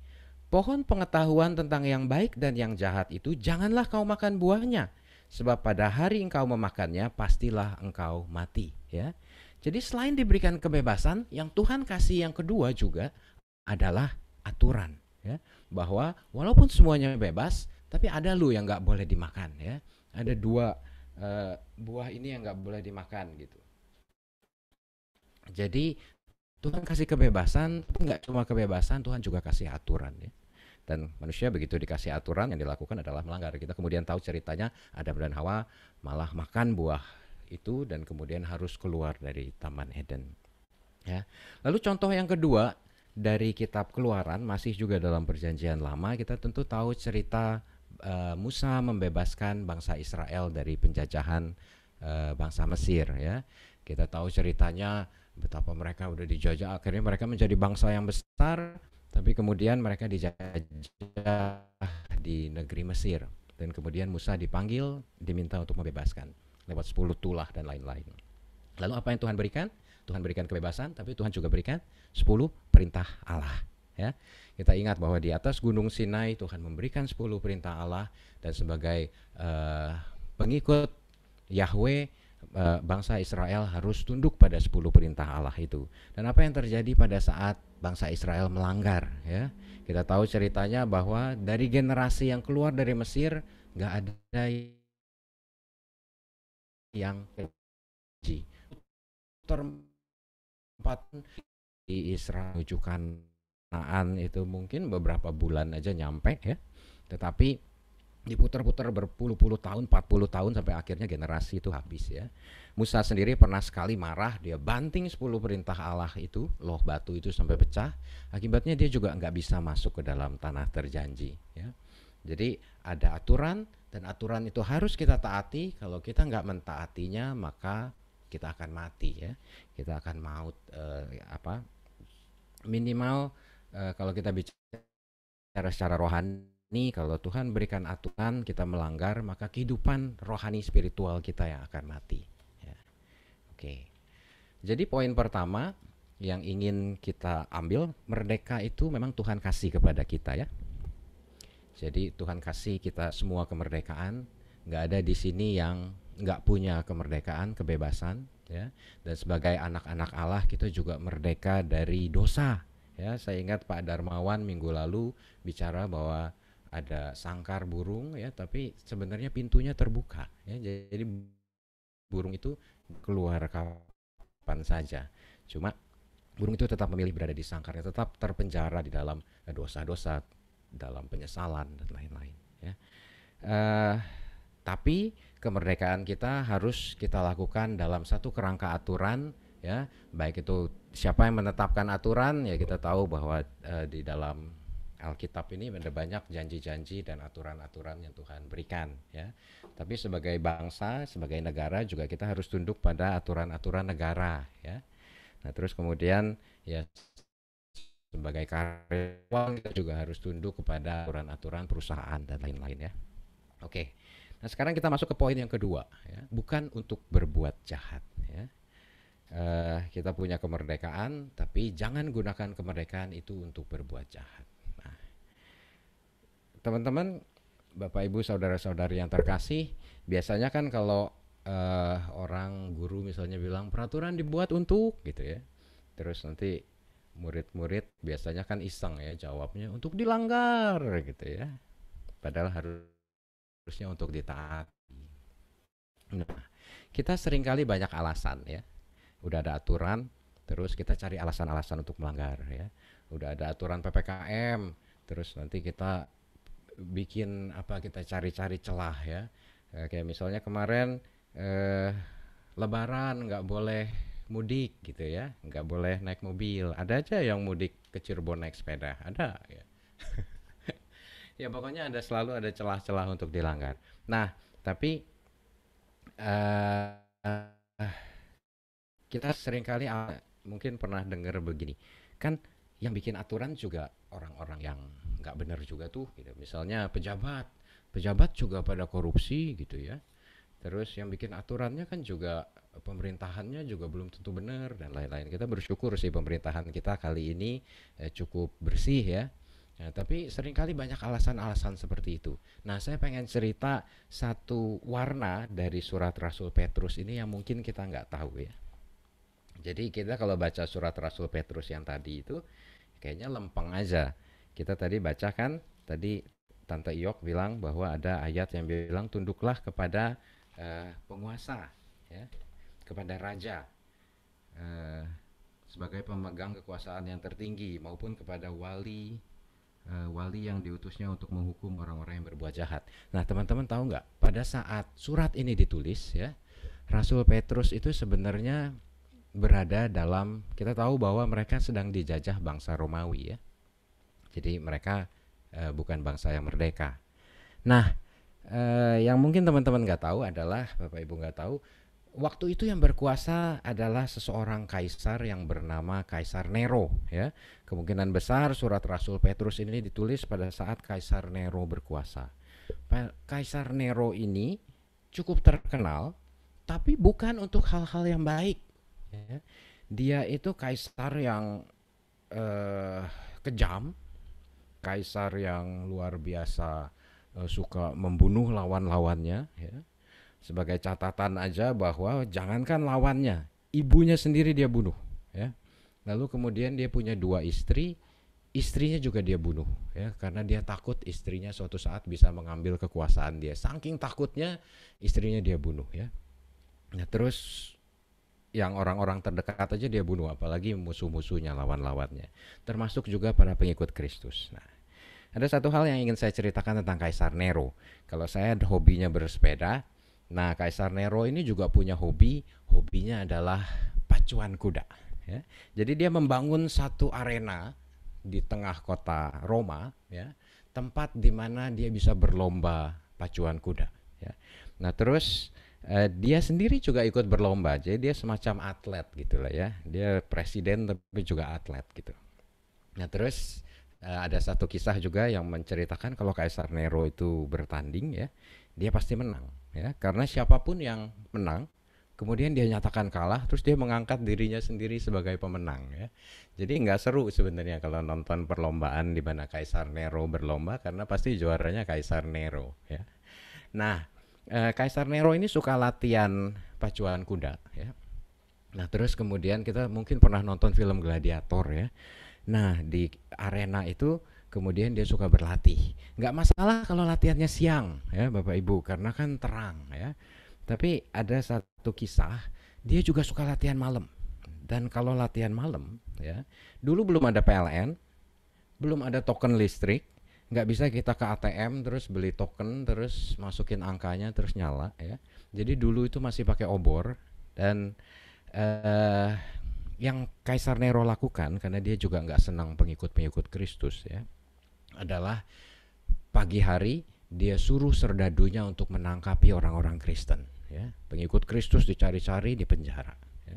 pohon pengetahuan tentang yang baik dan yang jahat itu janganlah kau makan buahnya, sebab pada hari engkau memakannya pastilah engkau mati ya. Jadi selain diberikan kebebasan, yang Tuhan kasih yang kedua juga adalah aturan ya, bahwa walaupun semuanya bebas tapi ada lu yang nggak boleh dimakan ya. Ada dua buah ini yang nggak boleh dimakan gitu. Jadi Tuhan kasih kebebasan, nggak cuma kebebasan, Tuhan juga kasih aturan ya. Dan manusia begitu dikasih aturan, yang dilakukan adalah melanggar. Kita kemudian tahu ceritanya, Adam dan Hawa malah makan buah itu dan kemudian harus keluar dari Taman Eden ya. Lalu contoh yang kedua dari kitab Keluaran, masih juga dalam Perjanjian Lama, kita tentu tahu cerita Musa membebaskan bangsa Israel dari penjajahan bangsa Mesir ya. Kita tahu ceritanya betapa mereka udah dijajah, akhirnya mereka menjadi bangsa yang besar, tapi kemudian mereka dijajah di negeri Mesir, dan kemudian Musa dipanggil, diminta untuk membebaskan lewat 10 tulah dan lain-lain. Lalu apa yang Tuhan berikan? Tuhan berikan kebebasan, tapi Tuhan juga berikan 10 perintah Allah ya. Kita ingat bahwa di atas gunung Sinai Tuhan memberikan 10 perintah Allah, dan sebagai pengikut Yahweh, bangsa Israel harus tunduk pada 10 perintah Allah itu. Dan apa yang terjadi pada saat bangsa Israel melanggar ya? Kita tahu ceritanya bahwa dari generasi yang keluar dari Mesir nggak ada yang haji. Tempat di Israel menuju Kanaan itu mungkin beberapa bulan aja nyampe ya, tetapi diputar-putar berpuluh-puluh tahun, 40 tahun, sampai akhirnya generasi itu habis ya. Musa sendiri pernah sekali marah, dia banting 10 perintah Allah itu, loh batu itu sampai pecah. Akibatnya dia juga nggak bisa masuk ke dalam tanah terjanji ya. Jadi ada aturan, dan aturan itu harus kita taati. Kalau kita nggak mentaatinya maka kita akan mati ya. Kita akan maut minimal kalau kita bicara secara rohani, kalau Tuhan berikan aturan kita melanggar, maka kehidupan rohani spiritual kita yang akan mati ya. Oke. Jadi poin pertama yang ingin kita ambil, merdeka itu memang Tuhan kasih kepada kita ya. Jadi Tuhan kasih kita semua kemerdekaan, nggak ada di sini yang nggak punya kemerdekaan, kebebasan ya. Dan sebagai anak-anak Allah kita juga merdeka dari dosa ya. Saya ingat Pak Darmawan minggu lalu bicara bahwa ada sangkar burung ya, tapi sebenarnya pintunya terbuka ya. Jadi burung itu keluar kapan saja. Cuma burung itu tetap memilih berada di sangkarnya, tetap terpenjara di dalam dosa-dosa, dalam penyesalan dan lain-lain ya. Tapi kemerdekaan kita harus kita lakukan dalam satu kerangka aturan ya. Baik itu siapa yang menetapkan aturan ya, kita tahu bahwa di dalam Alkitab ini ada banyak janji-janji dan aturan-aturan yang Tuhan berikan ya. Tapi sebagai bangsa, sebagai negara juga kita harus tunduk pada aturan-aturan negara ya. Nah, terus kemudian ya sebagai karyawan kita juga harus tunduk kepada aturan-aturan perusahaan dan lain-lain ya. Oke. Nah, sekarang kita masuk ke poin yang kedua ya. Bukan untuk berbuat jahat ya. Kita punya kemerdekaan, tapi jangan gunakan kemerdekaan itu untuk berbuat jahat. Nah, teman-teman, Bapak Ibu, saudara-saudari yang terkasih, biasanya kan kalau orang guru misalnya bilang peraturan dibuat untuk gitu ya, terus nanti murid-murid biasanya kan iseng ya jawabnya untuk dilanggar gitu ya, padahal harusnya untuk ditaati. Nah, kita seringkali banyak alasan ya. Udah ada aturan, terus kita cari alasan-alasan untuk melanggar ya. Udah ada aturan PPKM, terus nanti kita bikin apa, kita cari-cari celah ya. Kayak misalnya kemarin Lebaran nggak boleh mudik gitu ya, nggak boleh naik mobil. Ada aja yang mudik ke Cirebon naik sepeda, ada ya. Ya pokoknya selalu ada celah-celah untuk dilanggar. Nah, tapi eh, kita seringkali mungkin pernah dengar begini, kan yang bikin aturan juga orang-orang yang nggak benar juga tuh, gitu. Misalnya pejabat, pejabat juga pada korupsi gitu ya. Terus yang bikin aturannya kan juga pemerintahannya juga belum tentu benar dan lain-lain. Kita bersyukur sih pemerintahan kita kali ini cukup bersih ya. Nah, tapi seringkali banyak alasan-alasan seperti itu. Nah, saya pengen cerita satu warna dari surat Rasul Petrus ini yang mungkin kita nggak tahu ya. Jadi kita kalau baca surat Rasul Petrus yang tadi itu kayaknya lempeng aja. Kita tadi baca kan, tadi Tante Iyok bilang bahwa ada ayat yang bilang tunduklah kepada penguasa, ya, kepada raja sebagai pemegang kekuasaan yang tertinggi maupun kepada wali yang diutusnya untuk menghukum orang-orang yang berbuat jahat. Nah, teman-teman tahu nggak? Pada saat surat ini ditulis, ya, Rasul Petrus itu sebenarnya berada dalam, kita tahu bahwa mereka sedang dijajah bangsa Romawi ya. Jadi mereka bukan bangsa yang merdeka. Nah, yang mungkin teman-teman nggak tahu adalah, Bapak Ibu nggak tahu, waktu itu yang berkuasa adalah seseorang kaisar yang bernama Kaisar Nero ya. Kemungkinan besar surat Rasul Petrus ini ditulis pada saat Kaisar Nero berkuasa. Kaisar Nero ini cukup terkenal, tapi bukan untuk hal-hal yang baik ya. Dia itu kaisar yang kejam, kaisar yang luar biasa suka membunuh lawan-lawannya ya. Sebagai catatan aja bahwa jangankan lawannya, ibunya sendiri dia bunuh ya. Lalu kemudian dia punya 2 istri, istrinya juga dia bunuh ya, karena dia takut istrinya suatu saat bisa mengambil kekuasaan dia. Saking takutnya istrinya dia bunuh ya. Nah, terus yang orang-orang terdekat aja dia bunuh, apalagi musuh-musuhnya, lawan-lawannya, termasuk juga para pengikut Kristus. Nah, ada satu hal yang ingin saya ceritakan tentang Kaisar Nero. Kalau saya hobinya bersepeda, nah Kaisar Nero ini juga punya hobinya adalah pacuan kuda ya. Jadi dia membangun satu arena di tengah kota Roma ya, tempat di mana dia bisa berlomba pacuan kuda ya. Nah, terus dia sendiri juga ikut berlomba, jadi dia semacam atlet gitulah ya. Dia presiden tapi juga atlet gitu. Nah, terus ada satu kisah juga yang menceritakan kalau Kaisar Nero itu bertanding ya, dia pasti menang ya, karena siapapun yang menang kemudian dia nyatakan kalah, terus dia mengangkat dirinya sendiri sebagai pemenang ya. Jadi nggak seru sebenarnya kalau nonton perlombaan di mana Kaisar Nero berlomba, karena pasti juaranya Kaisar Nero ya. Nah, Kaisar Nero ini suka latihan pacuan kuda ya. Nah, terus kemudian kita mungkin pernah nonton film Gladiator ya. Nah, di arena itu kemudian dia suka berlatih. Nggak masalah kalau latihannya siang ya Bapak Ibu, karena kan terang ya. Tapi ada satu kisah, dia juga suka latihan malam. Dan kalau latihan malam ya, dulu belum ada PLN, belum ada token listrik, nggak bisa kita ke ATM terus beli token terus masukin angkanya terus nyala ya. Jadi dulu itu masih pakai obor. Dan yang Kaisar Nero lakukan, karena dia juga nggak senang pengikut-pengikut Kristus ya, adalah pagi hari dia suruh serdadunya untuk menangkapi orang-orang Kristen ya. Pengikut Kristus dicari-cari, di penjara ya.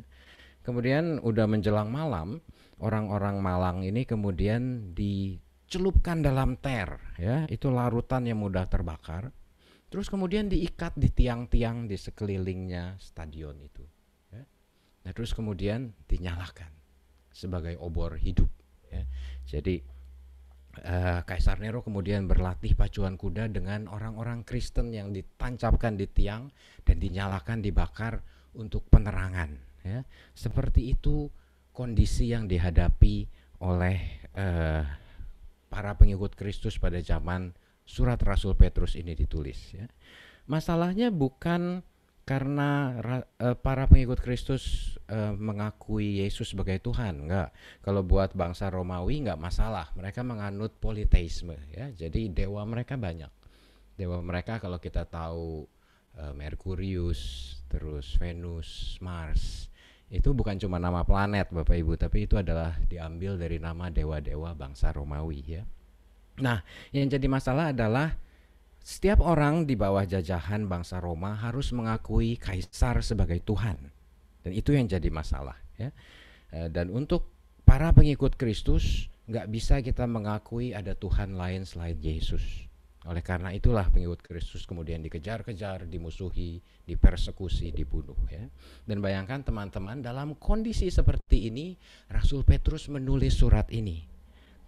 Kemudian udah menjelang malam, orang-orang malang ini kemudian dicelupkan dalam ter ya, itu larutan yang mudah terbakar, terus kemudian diikat di tiang-tiang di sekelilingnya stadion itu ya. Nah, terus kemudian dinyalakan sebagai obor hidup ya. Jadi Kaisar Nero kemudian berlatih pacuan kuda dengan orang-orang Kristen yang ditancapkan di tiang dan dinyalakan, dibakar untuk penerangan ya. Seperti itu kondisi yang dihadapi oleh para pengikut Kristus pada zaman surat Rasul Petrus ini ditulis ya. Masalahnya bukan karena para pengikut Kristus mengakui Yesus sebagai Tuhan, enggak. Kalau buat bangsa Romawi enggak masalah, mereka menganut politeisme ya. Jadi dewa mereka banyak. Dewa mereka kalau kita tahu Merkurius, terus Venus, Mars, itu bukan cuma nama planet Bapak Ibu, tapi itu adalah diambil dari nama dewa-dewa bangsa Romawi ya. Nah, yang jadi masalah adalah setiap orang di bawah jajahan bangsa Roma harus mengakui kaisar sebagai Tuhan. Dan itu yang jadi masalah, ya. Dan untuk para pengikut Kristus nggak bisa kita mengakui ada Tuhan lain selain Yesus. Oleh karena itulah pengikut Kristus kemudian dikejar-kejar, dimusuhi, dipersekusi, dibunuh, ya. Dan bayangkan teman-teman, dalam kondisi seperti ini Rasul Petrus menulis surat ini.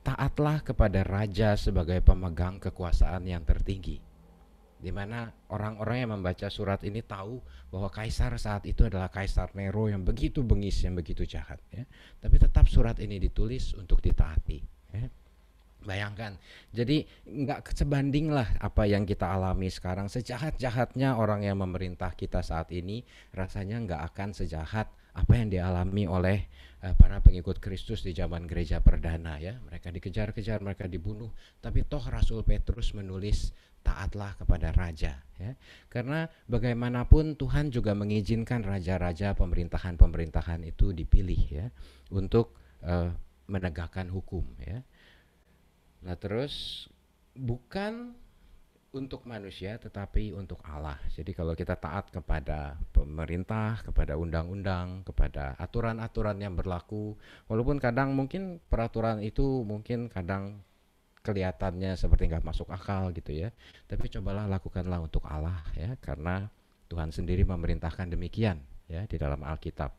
Taatlah kepada raja sebagai pemegang kekuasaan yang tertinggi. Di mana orang-orang yang membaca surat ini tahu bahwa kaisar saat itu adalah Kaisar Nero yang begitu bengis, yang begitu jahat, ya. Tapi tetap surat ini ditulis untuk ditaati, ya. Bayangkan, jadi nggak sebanding lah apa yang kita alami sekarang. Sejahat-jahatnya orang yang memerintah kita saat ini, rasanya nggak akan sejahat apa yang dialami oleh para pengikut Kristus di zaman gereja perdana, ya. Mereka dikejar-kejar, mereka dibunuh, tapi toh Rasul Petrus menulis taatlah kepada raja, ya. Karena bagaimanapun Tuhan juga mengizinkan raja-raja, pemerintahan-pemerintahan itu dipilih, ya, untuk menegakkan hukum, ya. Nah, terus bukan untuk manusia tetapi untuk Allah. Jadi kalau kita taat kepada pemerintah, kepada undang-undang, kepada aturan-aturan yang berlaku, walaupun kadang mungkin peraturan itu mungkin kadang kelihatannya seperti nggak masuk akal gitu, ya. Tapi cobalah lakukanlah untuk Allah, ya, karena Tuhan sendiri memerintahkan demikian, ya, di dalam Alkitab.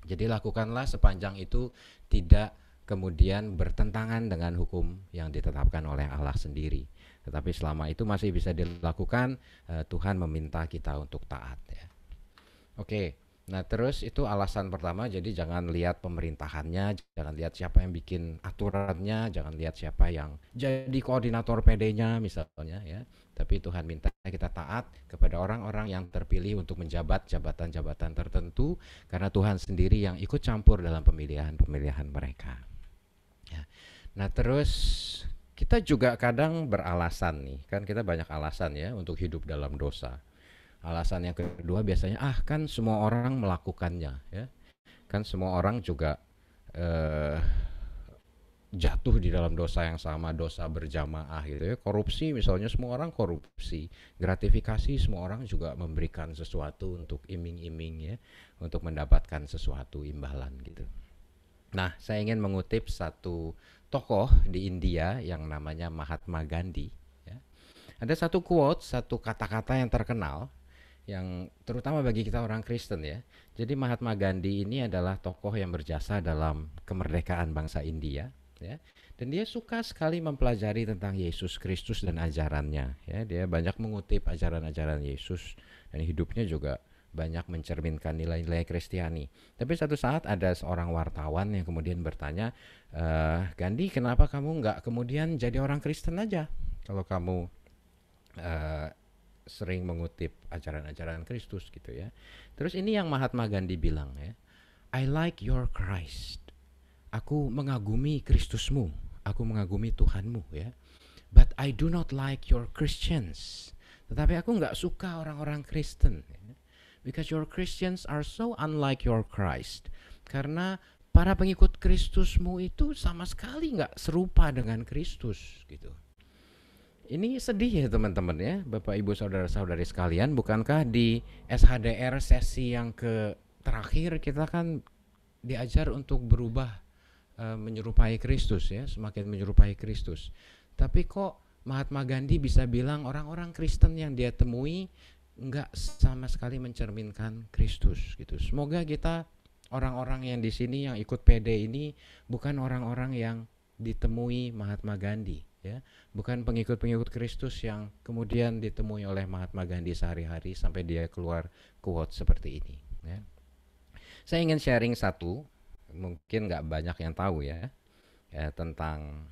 Jadi lakukanlah sepanjang itu tidak kemudian bertentangan dengan hukum yang ditetapkan oleh Allah sendiri. Tetapi selama itu masih bisa dilakukan, Tuhan meminta kita untuk taat, ya. Oke. Nah, terus itu alasan pertama, jadi jangan lihat pemerintahannya, jangan lihat siapa yang bikin aturannya, jangan lihat siapa yang jadi koordinator PD-nya misalnya, ya. Tapi Tuhan minta kita taat kepada orang-orang yang terpilih untuk menjabat jabatan-jabatan tertentu, karena Tuhan sendiri yang ikut campur dalam pemilihan-pemilihan mereka, ya. Nah, terus kita juga kadang beralasan nih, kan kita banyak alasan, ya, untuk hidup dalam dosa. Alasan yang kedua biasanya, kan semua orang melakukannya, ya. Kan semua orang juga jatuh di dalam dosa yang sama, dosa berjamaah gitu, ya. Korupsi misalnya, semua orang korupsi. Gratifikasi, semua orang juga memberikan sesuatu untuk iming-iming, ya, untuk mendapatkan sesuatu imbalan gitu. Nah, saya ingin mengutip satu tokoh di India yang namanya Mahatma Gandhi, ya. Ada satu quote, satu kata-kata yang terkenal, yang terutama bagi kita orang Kristen, ya. Jadi Mahatma Gandhi ini adalah tokoh yang berjasa dalam kemerdekaan bangsa India, ya. Dan dia suka sekali mempelajari tentang Yesus Kristus dan ajarannya, ya. Dia banyak mengutip ajaran-ajaran Yesus dan hidupnya juga banyak mencerminkan nilai-nilai Kristiani. Tapi satu saat ada seorang wartawan yang kemudian bertanya, Gandhi, kenapa kamu nggak kemudian jadi orang Kristen aja kalau kamu sering mengutip ajaran-ajaran Kristus gitu, ya. Terus ini yang Mahatma Gandhi bilang, ya, I like your Christ. Aku mengagumi Kristusmu, aku mengagumi Tuhanmu, ya. But I do not like your Christians. Tetapi aku nggak suka orang-orang Kristen, ya. Because your Christians are so unlike your Christ. Karena para pengikut Kristusmu itu sama sekali nggak serupa dengan Kristus gitu. Ini sedih, ya teman-teman, ya, Bapak Ibu saudara-saudari sekalian. Bukankah di SHDR sesi yang terakhir kita kan diajar untuk berubah menyerupai Kristus, ya, semakin menyerupai Kristus. Tapi kok Mahatma Gandhi bisa bilang orang-orang Kristen yang dia temui nggak sama sekali mencerminkan Kristus gitu. Semoga kita orang-orang yang di sini yang ikut PD ini bukan orang-orang yang ditemui Mahatma Gandhi, ya, bukan pengikut-pengikut Kristus yang kemudian ditemui oleh Mahatma Gandhi sehari-hari sampai dia keluar quote seperti ini, ya. Saya ingin sharing satu, mungkin nggak banyak yang tahu, ya, tentang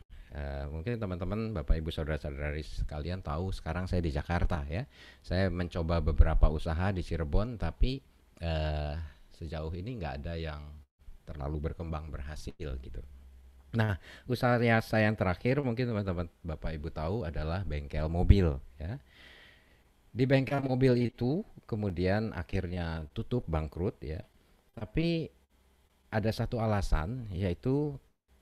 mungkin teman-teman, Bapak Ibu saudara-saudari sekalian tahu sekarang saya di Jakarta, ya. Saya mencoba beberapa usaha di Cirebon, tapi sejauh ini nggak ada yang terlalu berkembang berhasil gitu. Nah, usaha saya yang terakhir mungkin teman-teman Bapak Ibu tahu adalah bengkel mobil, ya. Di bengkel mobil itu kemudian akhirnya tutup, bangkrut, ya. Tapi ada satu alasan, yaitu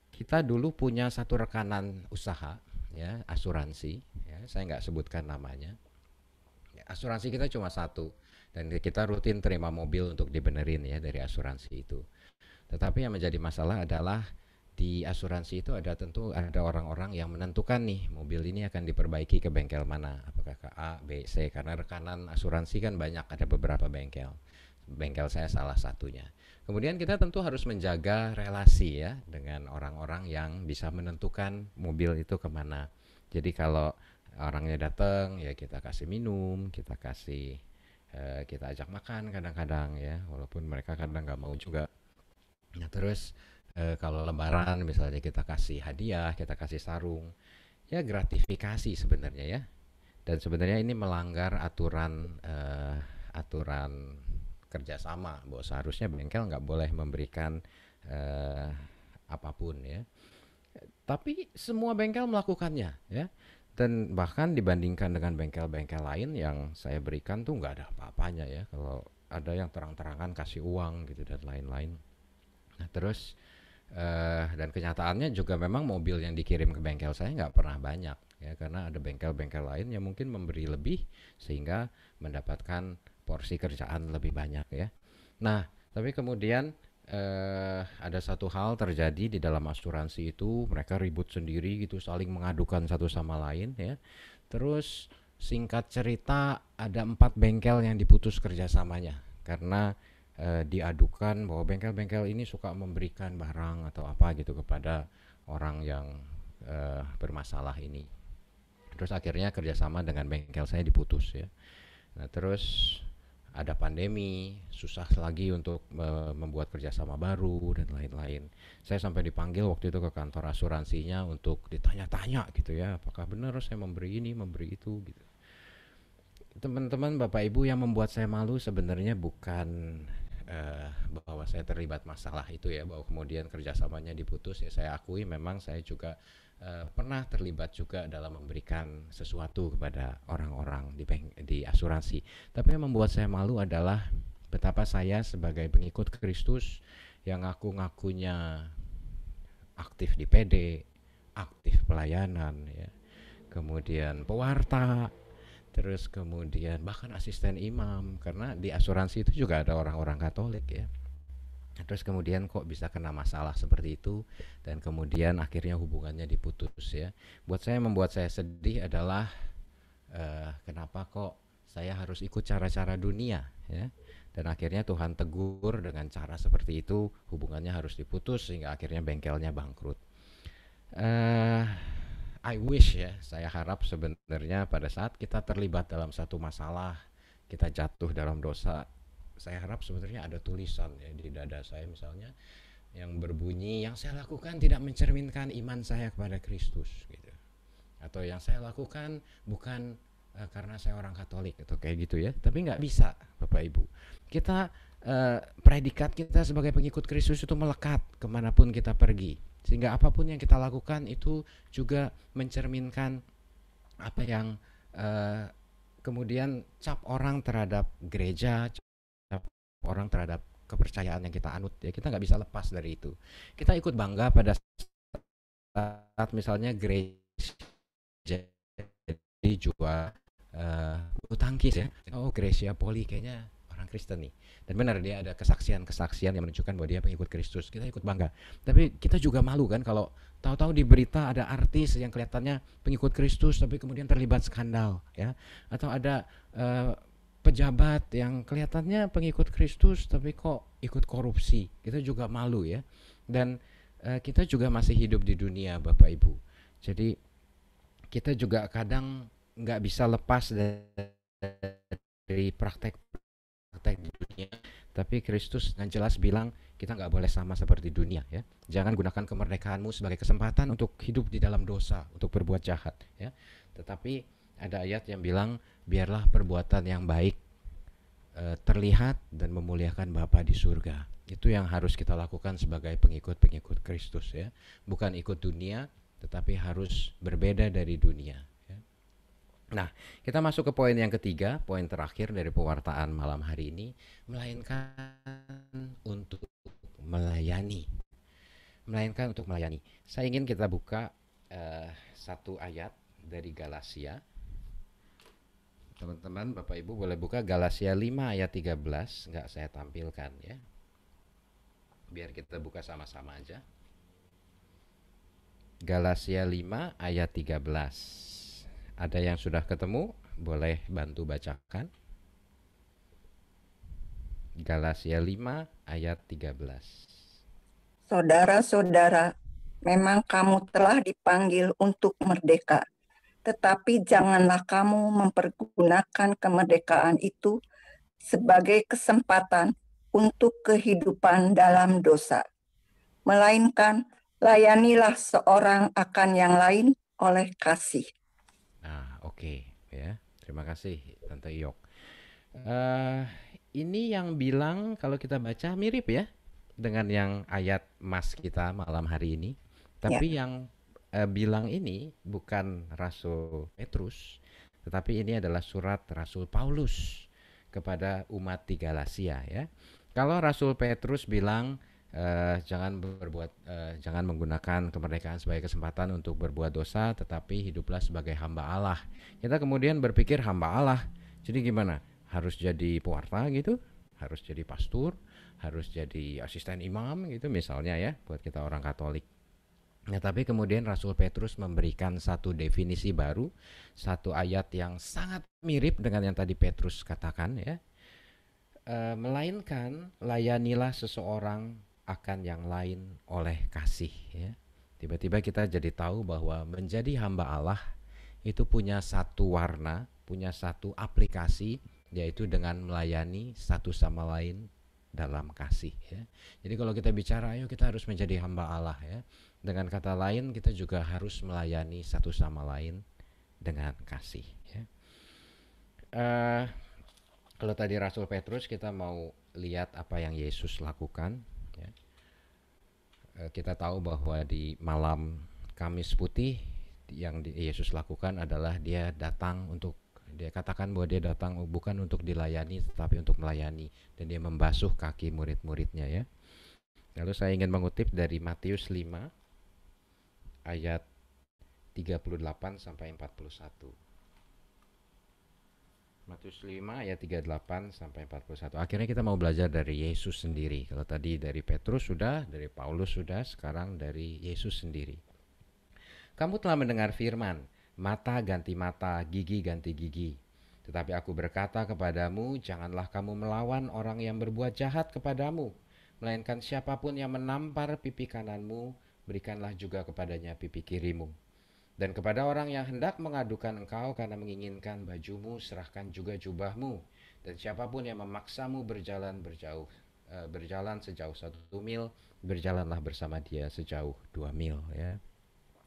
kita dulu punya satu rekanan usaha ya, asuransi, ya, saya nggak sebutkan namanya. Ya, asuransi kita cuma satu, dan kita rutin terima mobil untuk dibenerin ya dari asuransi itu. Tetapi yang menjadi masalah adalah di asuransi itu tentu ada orang-orang yang menentukan nih mobil ini akan diperbaiki ke bengkel mana, apakah ke A, B, C, karena rekanan asuransi kan banyak, ada beberapa bengkel. Bengkel saya salah satunya. Kemudian kita tentu harus menjaga relasi ya dengan orang-orang yang bisa menentukan mobil itu kemana. Jadi kalau orangnya datang ya kita kasih minum, kita kasih kita ajak makan kadang-kadang ya, walaupun mereka kadang nggak mau juga. Nah terus kalau lebaran misalnya kita kasih hadiah, kita kasih sarung, ya gratifikasi sebenarnya ya. Dan sebenarnya ini melanggar aturan kerjasama, bahwa seharusnya bengkel nggak boleh memberikan apapun ya. Tapi semua bengkel melakukannya ya. Dan bahkan dibandingkan dengan bengkel-bengkel lain yang saya berikan tuh nggak ada apa-apanya ya. Kalau ada yang terang-terangan kasih uang gitu dan lain-lain. Nah terus dan kenyataannya juga memang mobil yang dikirim ke bengkel saya nggak pernah banyak ya, karena ada bengkel-bengkel lain yang mungkin memberi lebih sehingga mendapatkan porsi kerjaan lebih banyak ya. Nah tapi kemudian ada satu hal terjadi di dalam asuransi itu, mereka ribut sendiri gitu, saling mengadukan satu sama lain ya. Terus singkat cerita ada 4 bengkel yang diputus kerjasamanya karena diadukan bahwa bengkel-bengkel ini suka memberikan barang atau apa gitu kepada orang yang bermasalah ini. Terus akhirnya kerjasama dengan bengkel saya diputus ya. Nah terus ada pandemi, susah lagi untuk membuat kerjasama baru dan lain-lain. Saya sampai dipanggil waktu itu ke kantor asuransinya untuk ditanya-tanya gitu ya, apakah benar saya memberi ini, memberi itu gitu. Teman-teman, Bapak Ibu, yang membuat saya malu sebenarnya bukan bahwa saya terlibat masalah itu ya, bahwa kemudian kerjasamanya diputus ya. Saya akui memang saya juga pernah terlibat juga dalam memberikan sesuatu kepada orang-orang di asuransi. Tapi yang membuat saya malu adalah betapa saya sebagai pengikut Kristus yang ngaku-ngakunya aktif di PD, aktif pelayanan ya, kemudian pewarta, terus kemudian bahkan asisten imam, karena di asuransi itu juga ada orang-orang Katolik ya. Terus kemudian kok bisa kena masalah seperti itu, dan kemudian akhirnya hubungannya diputus ya. Membuat saya sedih adalah kenapa kok saya harus ikut cara-cara dunia ya. Dan akhirnya Tuhan tegur dengan cara seperti itu, hubungannya harus diputus sehingga akhirnya bengkelnya bangkrut. I wish ya, saya harap sebenarnya pada saat kita terlibat dalam satu masalah, kita jatuh dalam dosa, saya harap sebenarnya ada tulisan ya di dada saya misalnya yang berbunyi, yang saya lakukan tidak mencerminkan iman saya kepada Kristus gitu. Atau yang saya lakukan bukan karena saya orang Katolik atau kayak gitu ya. Tapi nggak bisa Bapak Ibu. Kita predikat kita sebagai pengikut Kristus itu melekat kemanapun kita pergi. Sehingga apapun yang kita lakukan itu juga mencerminkan apa yang kemudian cap orang terhadap gereja, cap orang terhadap kepercayaan yang kita anut ya. Kita nggak bisa lepas dari itu. Kita ikut bangga pada saat misalnya gereja jual bulu tangkis ya. Oh, Gracia Poli kayaknya orang Kristen nih. Dan benar, dia ada kesaksian-kesaksian yang menunjukkan bahwa dia pengikut Kristus. Kita ikut bangga. Tapi kita juga malu kan kalau tahu-tahu di berita ada artis yang kelihatannya pengikut Kristus tapi kemudian terlibat skandal ya. Atau ada pejabat yang kelihatannya pengikut Kristus tapi kok ikut korupsi. Kita juga malu ya. Dan kita juga masih hidup di dunia Bapak Ibu. Jadi kita juga kadang nggak bisa lepas dari praktek di dunia, tapi Kristus dengan jelas bilang kita nggak boleh sama seperti dunia ya. Jangan gunakan kemerdekaanmu sebagai kesempatan untuk hidup di dalam dosa, untuk berbuat jahat ya. Tetapi ada ayat yang bilang biarlah perbuatan yang baik terlihat dan memuliakan Bapa di surga. Itu yang harus kita lakukan sebagai pengikut Kristus ya. Bukan ikut dunia, tetapi harus berbeda dari dunia. Nah, kita masuk ke poin yang ketiga, poin terakhir dari pewartaan malam hari ini, melainkan untuk melayani. Melainkan untuk melayani. Saya ingin kita buka satu ayat dari Galatia. Teman-teman, Bapak Ibu boleh buka Galatia 5 ayat 13, nggak saya tampilkan ya. Biar kita buka sama-sama aja. Galatia 5 ayat 13. Ada yang sudah ketemu? Boleh bantu bacakan. Galatia 5 ayat 13. Saudara-saudara, memang kamu telah dipanggil untuk merdeka. Tetapi janganlah kamu mempergunakan kemerdekaan itu sebagai kesempatan untuk kehidupan dalam dosa. Melainkan layanilah seorang akan yang lain oleh kasih. Nah, oke ya. Terima kasih Tante Iyok. Ini yang bilang kalau kita baca mirip ya dengan yang ayat mas kita malam hari ini. Tapi yang bilang ini bukan Rasul Petrus, tetapi ini adalah surat Rasul Paulus kepada umat di Galatia ya. Kalau Rasul Petrus bilang jangan menggunakan kemerdekaan sebagai kesempatan untuk berbuat dosa, tetapi hiduplah sebagai hamba Allah. Kita kemudian berpikir hamba Allah, jadi gimana? Harus jadi pewarta gitu, harus jadi pastor, harus jadi asisten imam gitu misalnya ya, buat kita orang Katolik. Nah, tapi kemudian Rasul Petrus memberikan satu definisi baru, satu ayat yang sangat mirip dengan yang tadi Petrus katakan ya. Melainkan layanilah seseorang akan yang lain oleh kasih ya. Tiba-tiba kita jadi tahu bahwa menjadi hamba Allah itu punya satu warna, punya satu aplikasi, yaitu dengan melayani satu sama lain dalam kasih ya. Jadi kalau kita bicara ayo kita harus menjadi hamba Allah ya. Dengan kata lain kita juga harus melayani satu sama lain dengan kasih ya. Kalau tadi Rasul Petrus, kita mau lihat apa yang Yesus lakukan ya. Kita tahu bahwa di malam Kamis Putih yang Yesus lakukan adalah dia katakan bahwa dia datang bukan untuk dilayani tetapi untuk melayani, dan dia membasuh kaki murid-muridnya ya. Lalu saya ingin mengutip dari Matius 5 ayat 38 sampai 41. Matius 5 ayat 38 sampai 41. Akhirnya kita mau belajar dari Yesus sendiri. Kalau tadi dari Petrus sudah, dari Paulus sudah, sekarang dari Yesus sendiri. Kamu telah mendengar firman, mata ganti mata, gigi ganti gigi. Tetapi aku berkata kepadamu, janganlah kamu melawan orang yang berbuat jahat kepadamu. Melainkan siapapun yang menampar pipi kananmu, berikanlah juga kepadanya pipi kirimu. Dan kepada orang yang hendak mengadukan engkau karena menginginkan bajumu, serahkan juga jubahmu. Dan siapapun yang memaksamu berjalan sejauh 1 mil, berjalanlah bersama dia sejauh 2 mil ya.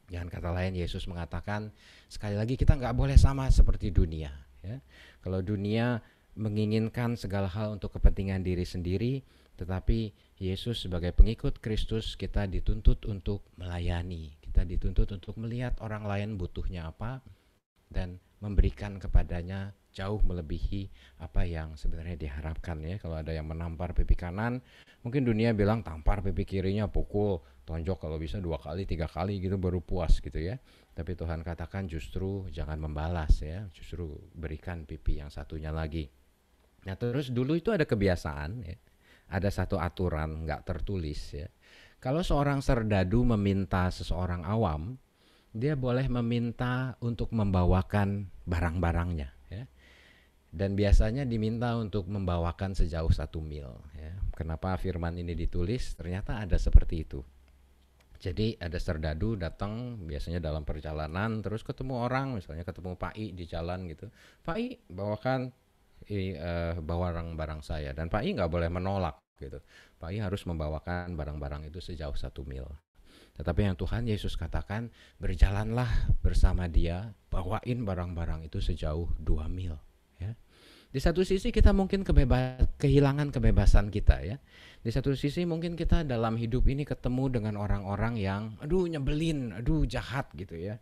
Dengan kata lain, Yesus mengatakan sekali lagi kita nggak boleh sama seperti dunia ya. Kalau dunia menginginkan segala hal untuk kepentingan diri sendiri, tetapi Yesus sebagai pengikut Kristus kita dituntut untuk melayani. Kita dituntut untuk melihat orang lain butuhnya apa dan memberikan kepadanya jauh melebihi apa yang sebenarnya diharapkan ya. Kalau ada yang menampar pipi kanan, mungkin dunia bilang tampar pipi kirinya, pukul, tonjok kalau bisa 2 kali 3 kali gitu baru puas gitu ya. Tapi Tuhan katakan justru jangan membalas ya, justru berikan pipi yang satunya lagi. Nah, terus dulu itu ada kebiasaan ya. Ada satu aturan nggak tertulis ya. Kalau seorang serdadu meminta seseorang awam, dia boleh meminta untuk membawakan barang-barangnya ya. Dan biasanya diminta untuk membawakan sejauh 1 mil ya. Kenapa firman ini ditulis? Ternyata ada seperti itu. Jadi ada serdadu datang biasanya dalam perjalanan, terus ketemu orang, misalnya ketemu Pak I di jalan gitu. Pak I bawakan barang-barang saya, dan Pak I nggak boleh menolak gitu. Pak I harus membawakan barang-barang itu sejauh 1 mil. Tetapi yang Tuhan Yesus katakan, berjalanlah bersama dia, bawain barang-barang itu sejauh 2 mil ya. Di satu sisi kita mungkin kehilangan kebebasan kita ya. Di satu sisi mungkin kita dalam hidup ini ketemu dengan orang-orang yang nyebelin, jahat gitu ya,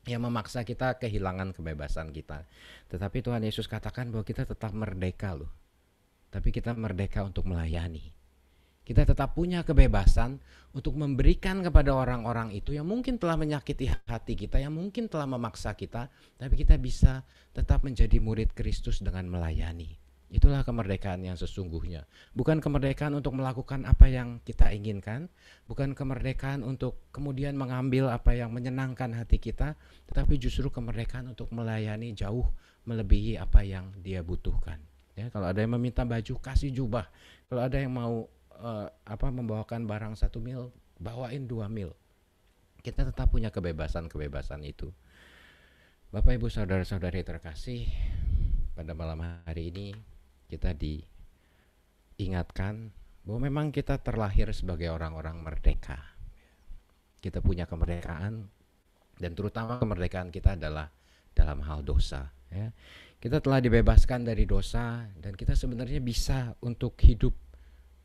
yang memaksa kita kehilangan kebebasan kita. Tetapi Tuhan Yesus katakan bahwa kita tetap merdeka loh. Tapi kita merdeka untuk melayani. Kita tetap punya kebebasan untuk memberikan kepada orang-orang itu yang mungkin telah menyakiti hati kita, yang mungkin telah memaksa kita, tapi kita bisa tetap menjadi murid Kristus dengan melayani. Itulah kemerdekaan yang sesungguhnya. Bukan kemerdekaan untuk melakukan apa yang kita inginkan, bukan kemerdekaan untuk kemudian mengambil apa yang menyenangkan hati kita, tetapi justru kemerdekaan untuk melayani jauh melebihi apa yang dia butuhkan. Ya, kalau ada yang meminta baju, kasih jubah. Kalau ada yang mau membawakan barang 1 mil, bawain 2 mil. Kita tetap punya kebebasan itu. Bapak Ibu saudara-saudari terkasih, pada malam hari ini kita diingatkan bahwa memang kita terlahir sebagai orang-orang merdeka. Kita punya kemerdekaan, dan terutama kemerdekaan kita adalah dalam hal dosa. Ya. Kita telah dibebaskan dari dosa, dan kita sebenarnya bisa untuk hidup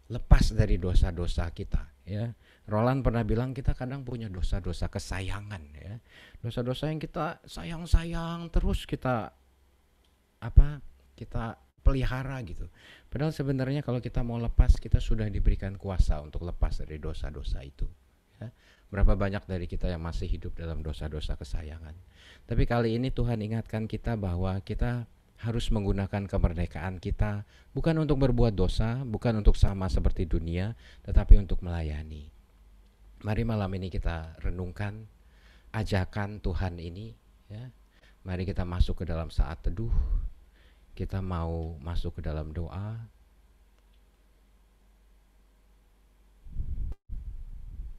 lepas dari dosa-dosa kita. Ya. Roland pernah bilang kita kadang punya dosa-dosa kesayangan. Ya. Dosa-dosa yang kita sayang-sayang terus kita pelihara gitu. Padahal sebenarnya kalau kita mau lepas, kita sudah diberikan kuasa untuk lepas dari dosa-dosa itu. Ya. Berapa banyak dari kita yang masih hidup dalam dosa-dosa kesayangan. Tapi kali ini Tuhan ingatkan kita bahwa kita harus menggunakan kemerdekaan kita bukan untuk berbuat dosa, bukan untuk sama seperti dunia, tetapi untuk melayani. Mari malam ini kita renungkan ajakan Tuhan ini. Ya. Mari kita masuk ke dalam saat teduh. Kita mau masuk ke dalam doa.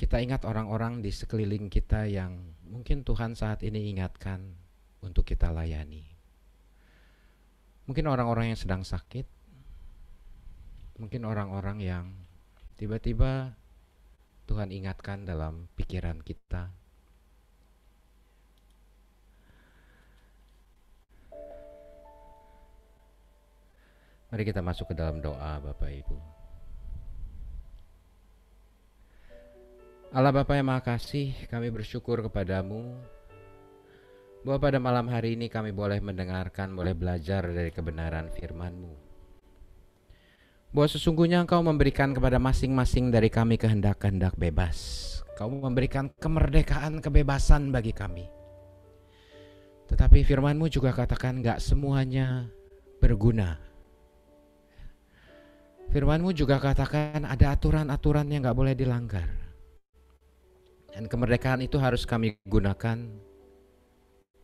Kita ingat orang-orang di sekeliling kita yang mungkin Tuhan saat ini ingatkan untuk kita layani. Mungkin orang-orang yang sedang sakit. Mungkin orang-orang yang tiba-tiba Tuhan ingatkan dalam pikiran kita. Mari kita masuk ke dalam doa, Bapak Ibu. Allah Bapa yang Maha Kasih, kami bersyukur kepadamu bahwa pada malam hari ini kami boleh mendengarkan, boleh belajar dari kebenaran firman-Mu. Bahwa sesungguhnya Engkau memberikan kepada masing-masing dari kami kehendak-kehendak bebas. Kau memberikan kemerdekaan, kebebasan bagi kami. Tetapi firman-Mu juga katakan gak semuanya berguna. Firman-Mu juga katakan ada aturan-aturan yang gak boleh dilanggar. Dan kemerdekaan itu harus kami gunakan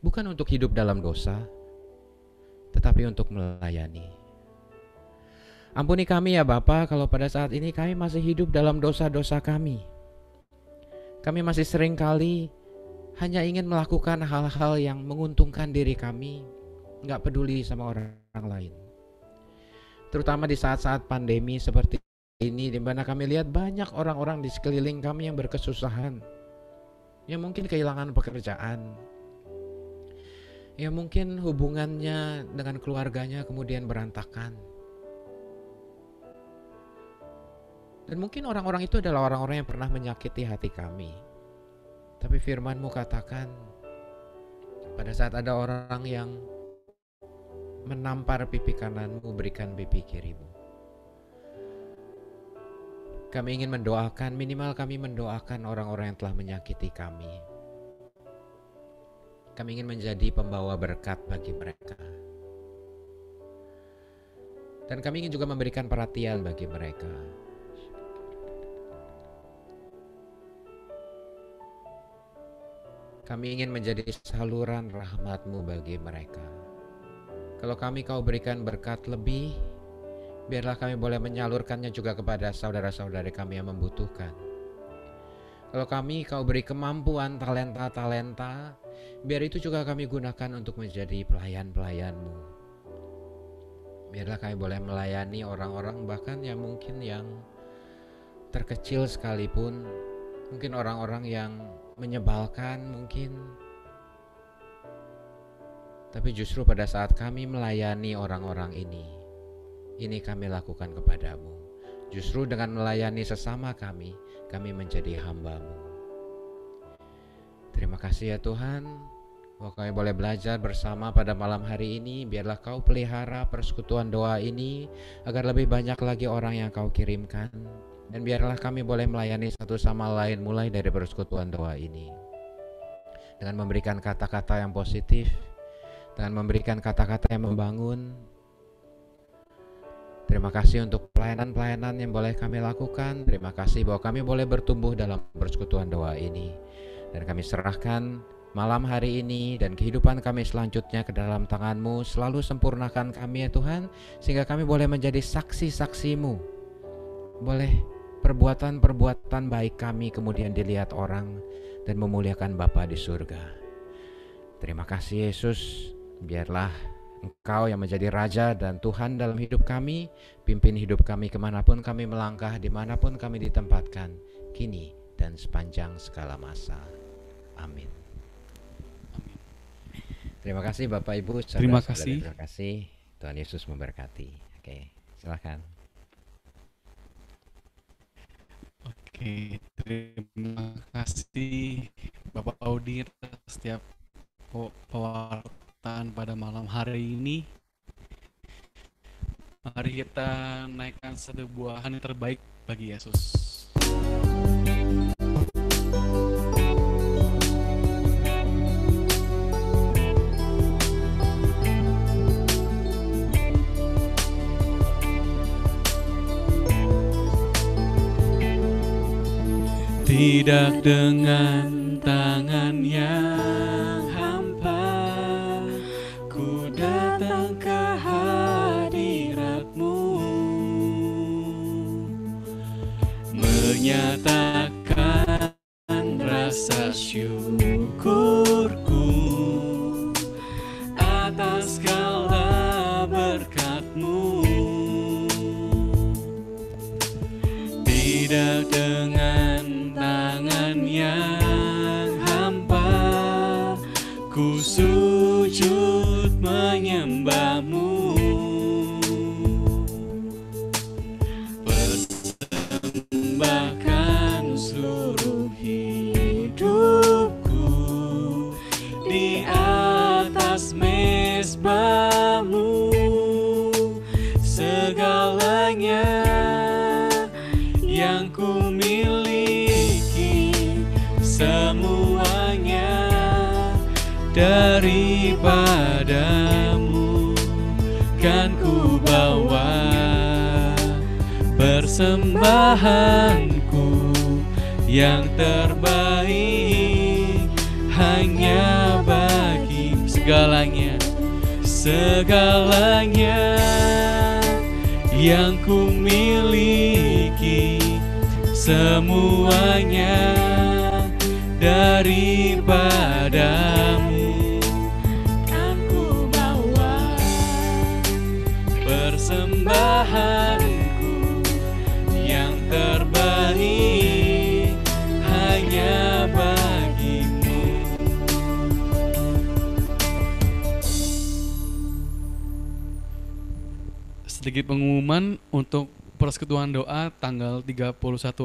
bukan untuk hidup dalam dosa, tetapi untuk melayani. Ampuni kami ya Bapa kalau pada saat ini kami masih hidup dalam dosa-dosa kami. Kami masih sering kali hanya ingin melakukan hal-hal yang menguntungkan diri kami, gak peduli sama orang lain. Terutama di saat-saat pandemi seperti ini, di mana kami lihat banyak orang-orang di sekeliling kami yang berkesusahan, yang mungkin kehilangan pekerjaan, yang mungkin hubungannya dengan keluarganya kemudian berantakan. Dan mungkin orang-orang itu adalah orang-orang yang pernah menyakiti hati kami. Tapi firman-Mu katakan, pada saat ada orang yang menampar pipi kanan-Mu, berikan pipi kiri-Mu. Kami ingin mendoakan, minimal kami mendoakan orang-orang yang telah menyakiti kami. Kami ingin menjadi pembawa berkat bagi mereka. Dan kami ingin juga memberikan perhatian bagi mereka. Kami ingin menjadi saluran rahmat-Mu bagi mereka. Kalau Kau berikan berkat lebih, biarlah kami boleh menyalurkannya juga kepada saudara-saudari kami yang membutuhkan. Kalau Kau beri kemampuan, talenta-talenta, biar itu juga kami gunakan untuk menjadi pelayan-pelayan-Mu. Biarlah kami boleh melayani orang-orang bahkan yang mungkin yang terkecil sekalipun, mungkin orang-orang yang menyebalkan mungkin. Tapi justru pada saat kami melayani orang-orang ini kami lakukan kepadamu. Justru dengan melayani sesama kami menjadi hamba-Mu. Terima kasih ya Tuhan, bahwa kami boleh belajar bersama pada malam hari ini. Biarlah Kau pelihara persekutuan doa ini, agar lebih banyak lagi orang yang Kau kirimkan, Dan biarlah kami boleh melayani satu sama lain mulai dari persekutuan doa ini, dengan memberikan kata-kata yang positif, dengan memberikan kata-kata yang membangun. Terima kasih untuk pelayanan-pelayanan yang boleh kami lakukan. Terima kasih bahwa kami boleh bertumbuh dalam persekutuan doa ini. Dan kami serahkan malam hari ini dan kehidupan kami selanjutnya ke dalam tangan-Mu. Selalu sempurnakan kami ya Tuhan, sehingga kami boleh menjadi saksi-saksi-Mu. Boleh perbuatan-perbuatan baik kami kemudian dilihat orang dan memuliakan Bapa di surga. Terima kasih Yesus. Biarlah Engkau yang menjadi Raja dan Tuhan dalam hidup kami. Pimpin hidup kami kemanapun kami melangkah, dimanapun kami ditempatkan, kini dan sepanjang segala masa. Amin. Terima kasih Bapak Ibu. Terima saudara-saudara, kasih. Terima kasih. Tuhan Yesus memberkati. Oke, silakan. Oke, terima kasih Bapak Audi atas setiap pewartaan pada malam hari ini. Mari kita naikkan satu buah yang terbaik bagi Yesus. Tidak dengan tangan yang hampa, ku datang ke hadirat-Mu, menyatakan rasa syukurku atas segala berkat-Mu. Tidak dengan tangan yang hampa, ku sujud menyembah-Mu, persembahkan seluruh hidupku di atas mezbah-Mu, segalanya yang ku miliki, semuanya daripada-Mu kan ku bawa. Persembahanku yang terbaik hanya bagi segalanya, segalanya yang ku miliki, semuanya daripada-Mu kan ku bawa. Persembahanku yang terbaik hanya bagi-Mu. Sedikit pengumuman untuk persekutuan doa tanggal 31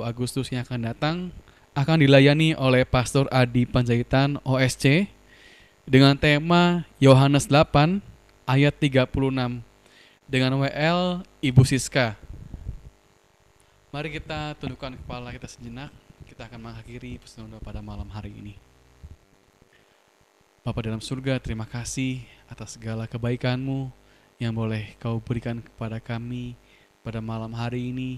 Agustus yang akan datang akan dilayani oleh Pastor Adi Panjaitan OSC dengan tema Yohanes 8 ayat 36 dengan WL Ibu Siska. Mari kita tundukkan kepala kita sejenak. Kita akan mengakhiri persekutuan doa pada malam hari ini. Bapa dalam surga, terima kasih atas segala kebaikan-Mu yang boleh Kau berikan kepada kami pada malam hari ini.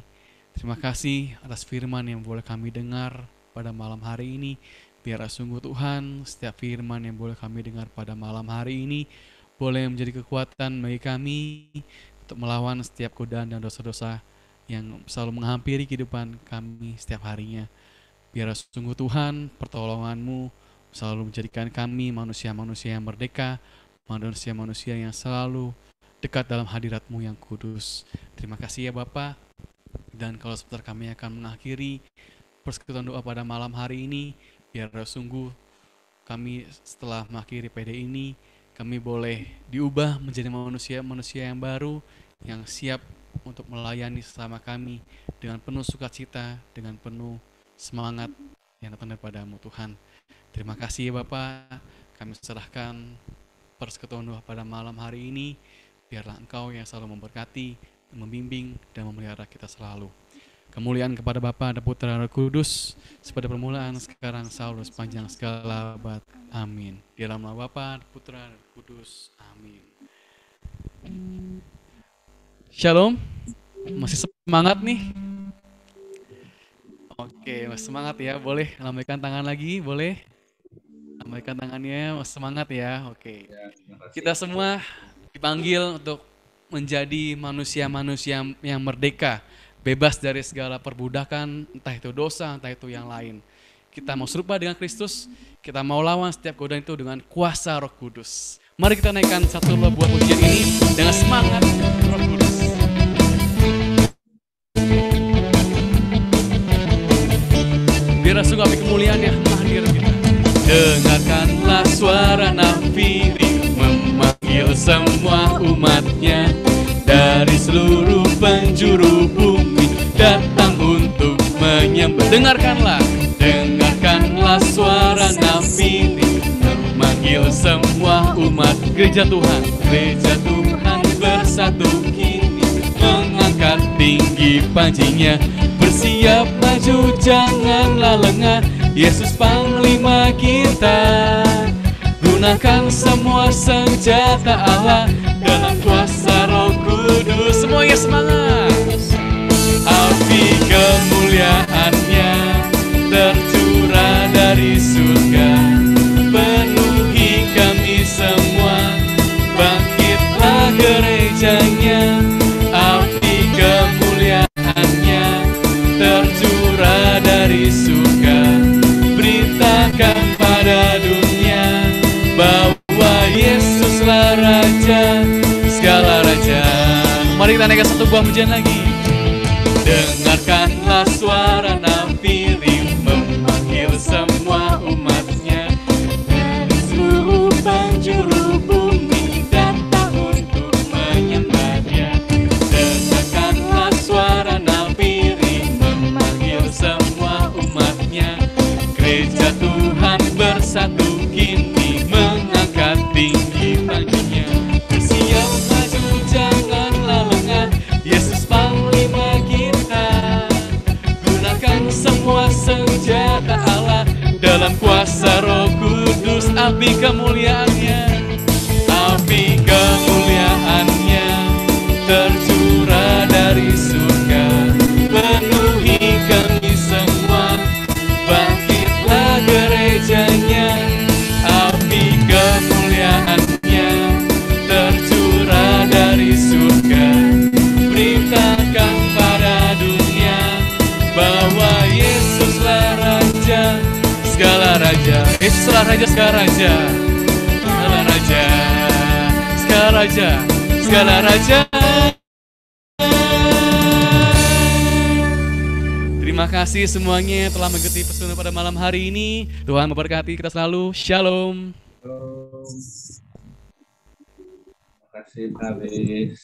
Terima kasih atas firman yang boleh kami dengar pada malam hari ini. Biarlah sungguh Tuhan, setiap firman yang boleh kami dengar pada malam hari ini boleh menjadi kekuatan bagi kami untuk melawan setiap godaan dan dosa-dosa yang selalu menghampiri kehidupan kami setiap harinya. Biarlah sungguh Tuhan, pertolongan-Mu selalu menjadikan kami manusia-manusia yang merdeka, manusia-manusia yang selalu dekat dalam hadirat-Mu yang kudus. Terima kasih ya Bapa. Dan kalau sebentar kami akan mengakhiri persekutuan doa pada malam hari ini, biarlah sungguh kami setelah mengakhiri PD ini, kami boleh diubah menjadi manusia-manusia yang baru, yang siap untuk melayani sesama kami dengan penuh sukacita, dengan penuh semangat yang datang daripada-Mu Tuhan. Terima kasih ya Bapa. Kami serahkan persekutuan doa pada malam hari ini. Biarlah Engkau yang selalu memberkati, membimbing, dan memelihara kita selalu. Kemuliaan kepada Bapa dan Putra dan Roh Kudus, seperti permulaan, sekarang, selalu, sepanjang segala abad. Amin. Di dalam nama Bapa, Putra, dan Roh Kudus. Amin. Shalom. Masih semangat nih? Oke, masih semangat ya. Boleh lambaikan tangan lagi, boleh? Lambaikan tangannya, masih semangat ya. Oke. Kita semua dipanggil untuk menjadi manusia-manusia yang merdeka, bebas dari segala perbudakan, entah itu dosa, entah itu yang lain. Kita mau serupa dengan Kristus, kita mau lawan setiap godaan itu dengan kuasa Roh Kudus. Mari kita naikkan satu buah pujian ini dengan semangat Roh Kudus. Biar sungguh api kemuliaannya hadir kita. Dengarkanlah suara nafiri memanggil semua umatnya dari seluruh penjuru bumi datang untuk menyembah. Dengarkanlah suara nafiri memanggil semua umat gereja Tuhan bersatu kini mengangkat tinggi pancinya, bersiap maju janganlah lengah. Yesus Panglima kita, gunakan semua senjata Allah dalam kuasa Roh Kudus. Semuanya semangat. Api kemuliaannya tercurah dari surga, penuhi kami semua, bangkitlah gerejanya. Api kemuliaannya tercurah dari surga, beritakan pada dunia bahwa Yesuslah Raja, segala raja. Mari kita naikkan satu buah pujian lagi. Dengarkanlah suara nafiri memanggil semua umatnya dari seluruh penjuru bumi datang untuk menyembahnya. Dengarkanlah suara nafiri memanggil semua umatnya, gereja Tuhan bersatu kini mengangkat tinggi pancinya, bersiap maju janganlah lengah. Yesus Panglima kita, gunakan semua senjata Allah dalam kuasa Roh Kudus. Api kemuliaannya tercurah dari surga, penuhi kami semua, bangkitlah gerejanya. Api kemuliaannya tercurah dari surga, beritakan pada dunia bahwa Yesuslah Raja, segala raja. Yesuslah Raja, segala raja, segala raja, segala raja, segala raja. Terima kasih semuanya telah mengikuti pesan pada malam hari ini. Tuhan memberkati kita selalu. Shalom. Terima kasih Pak Lis.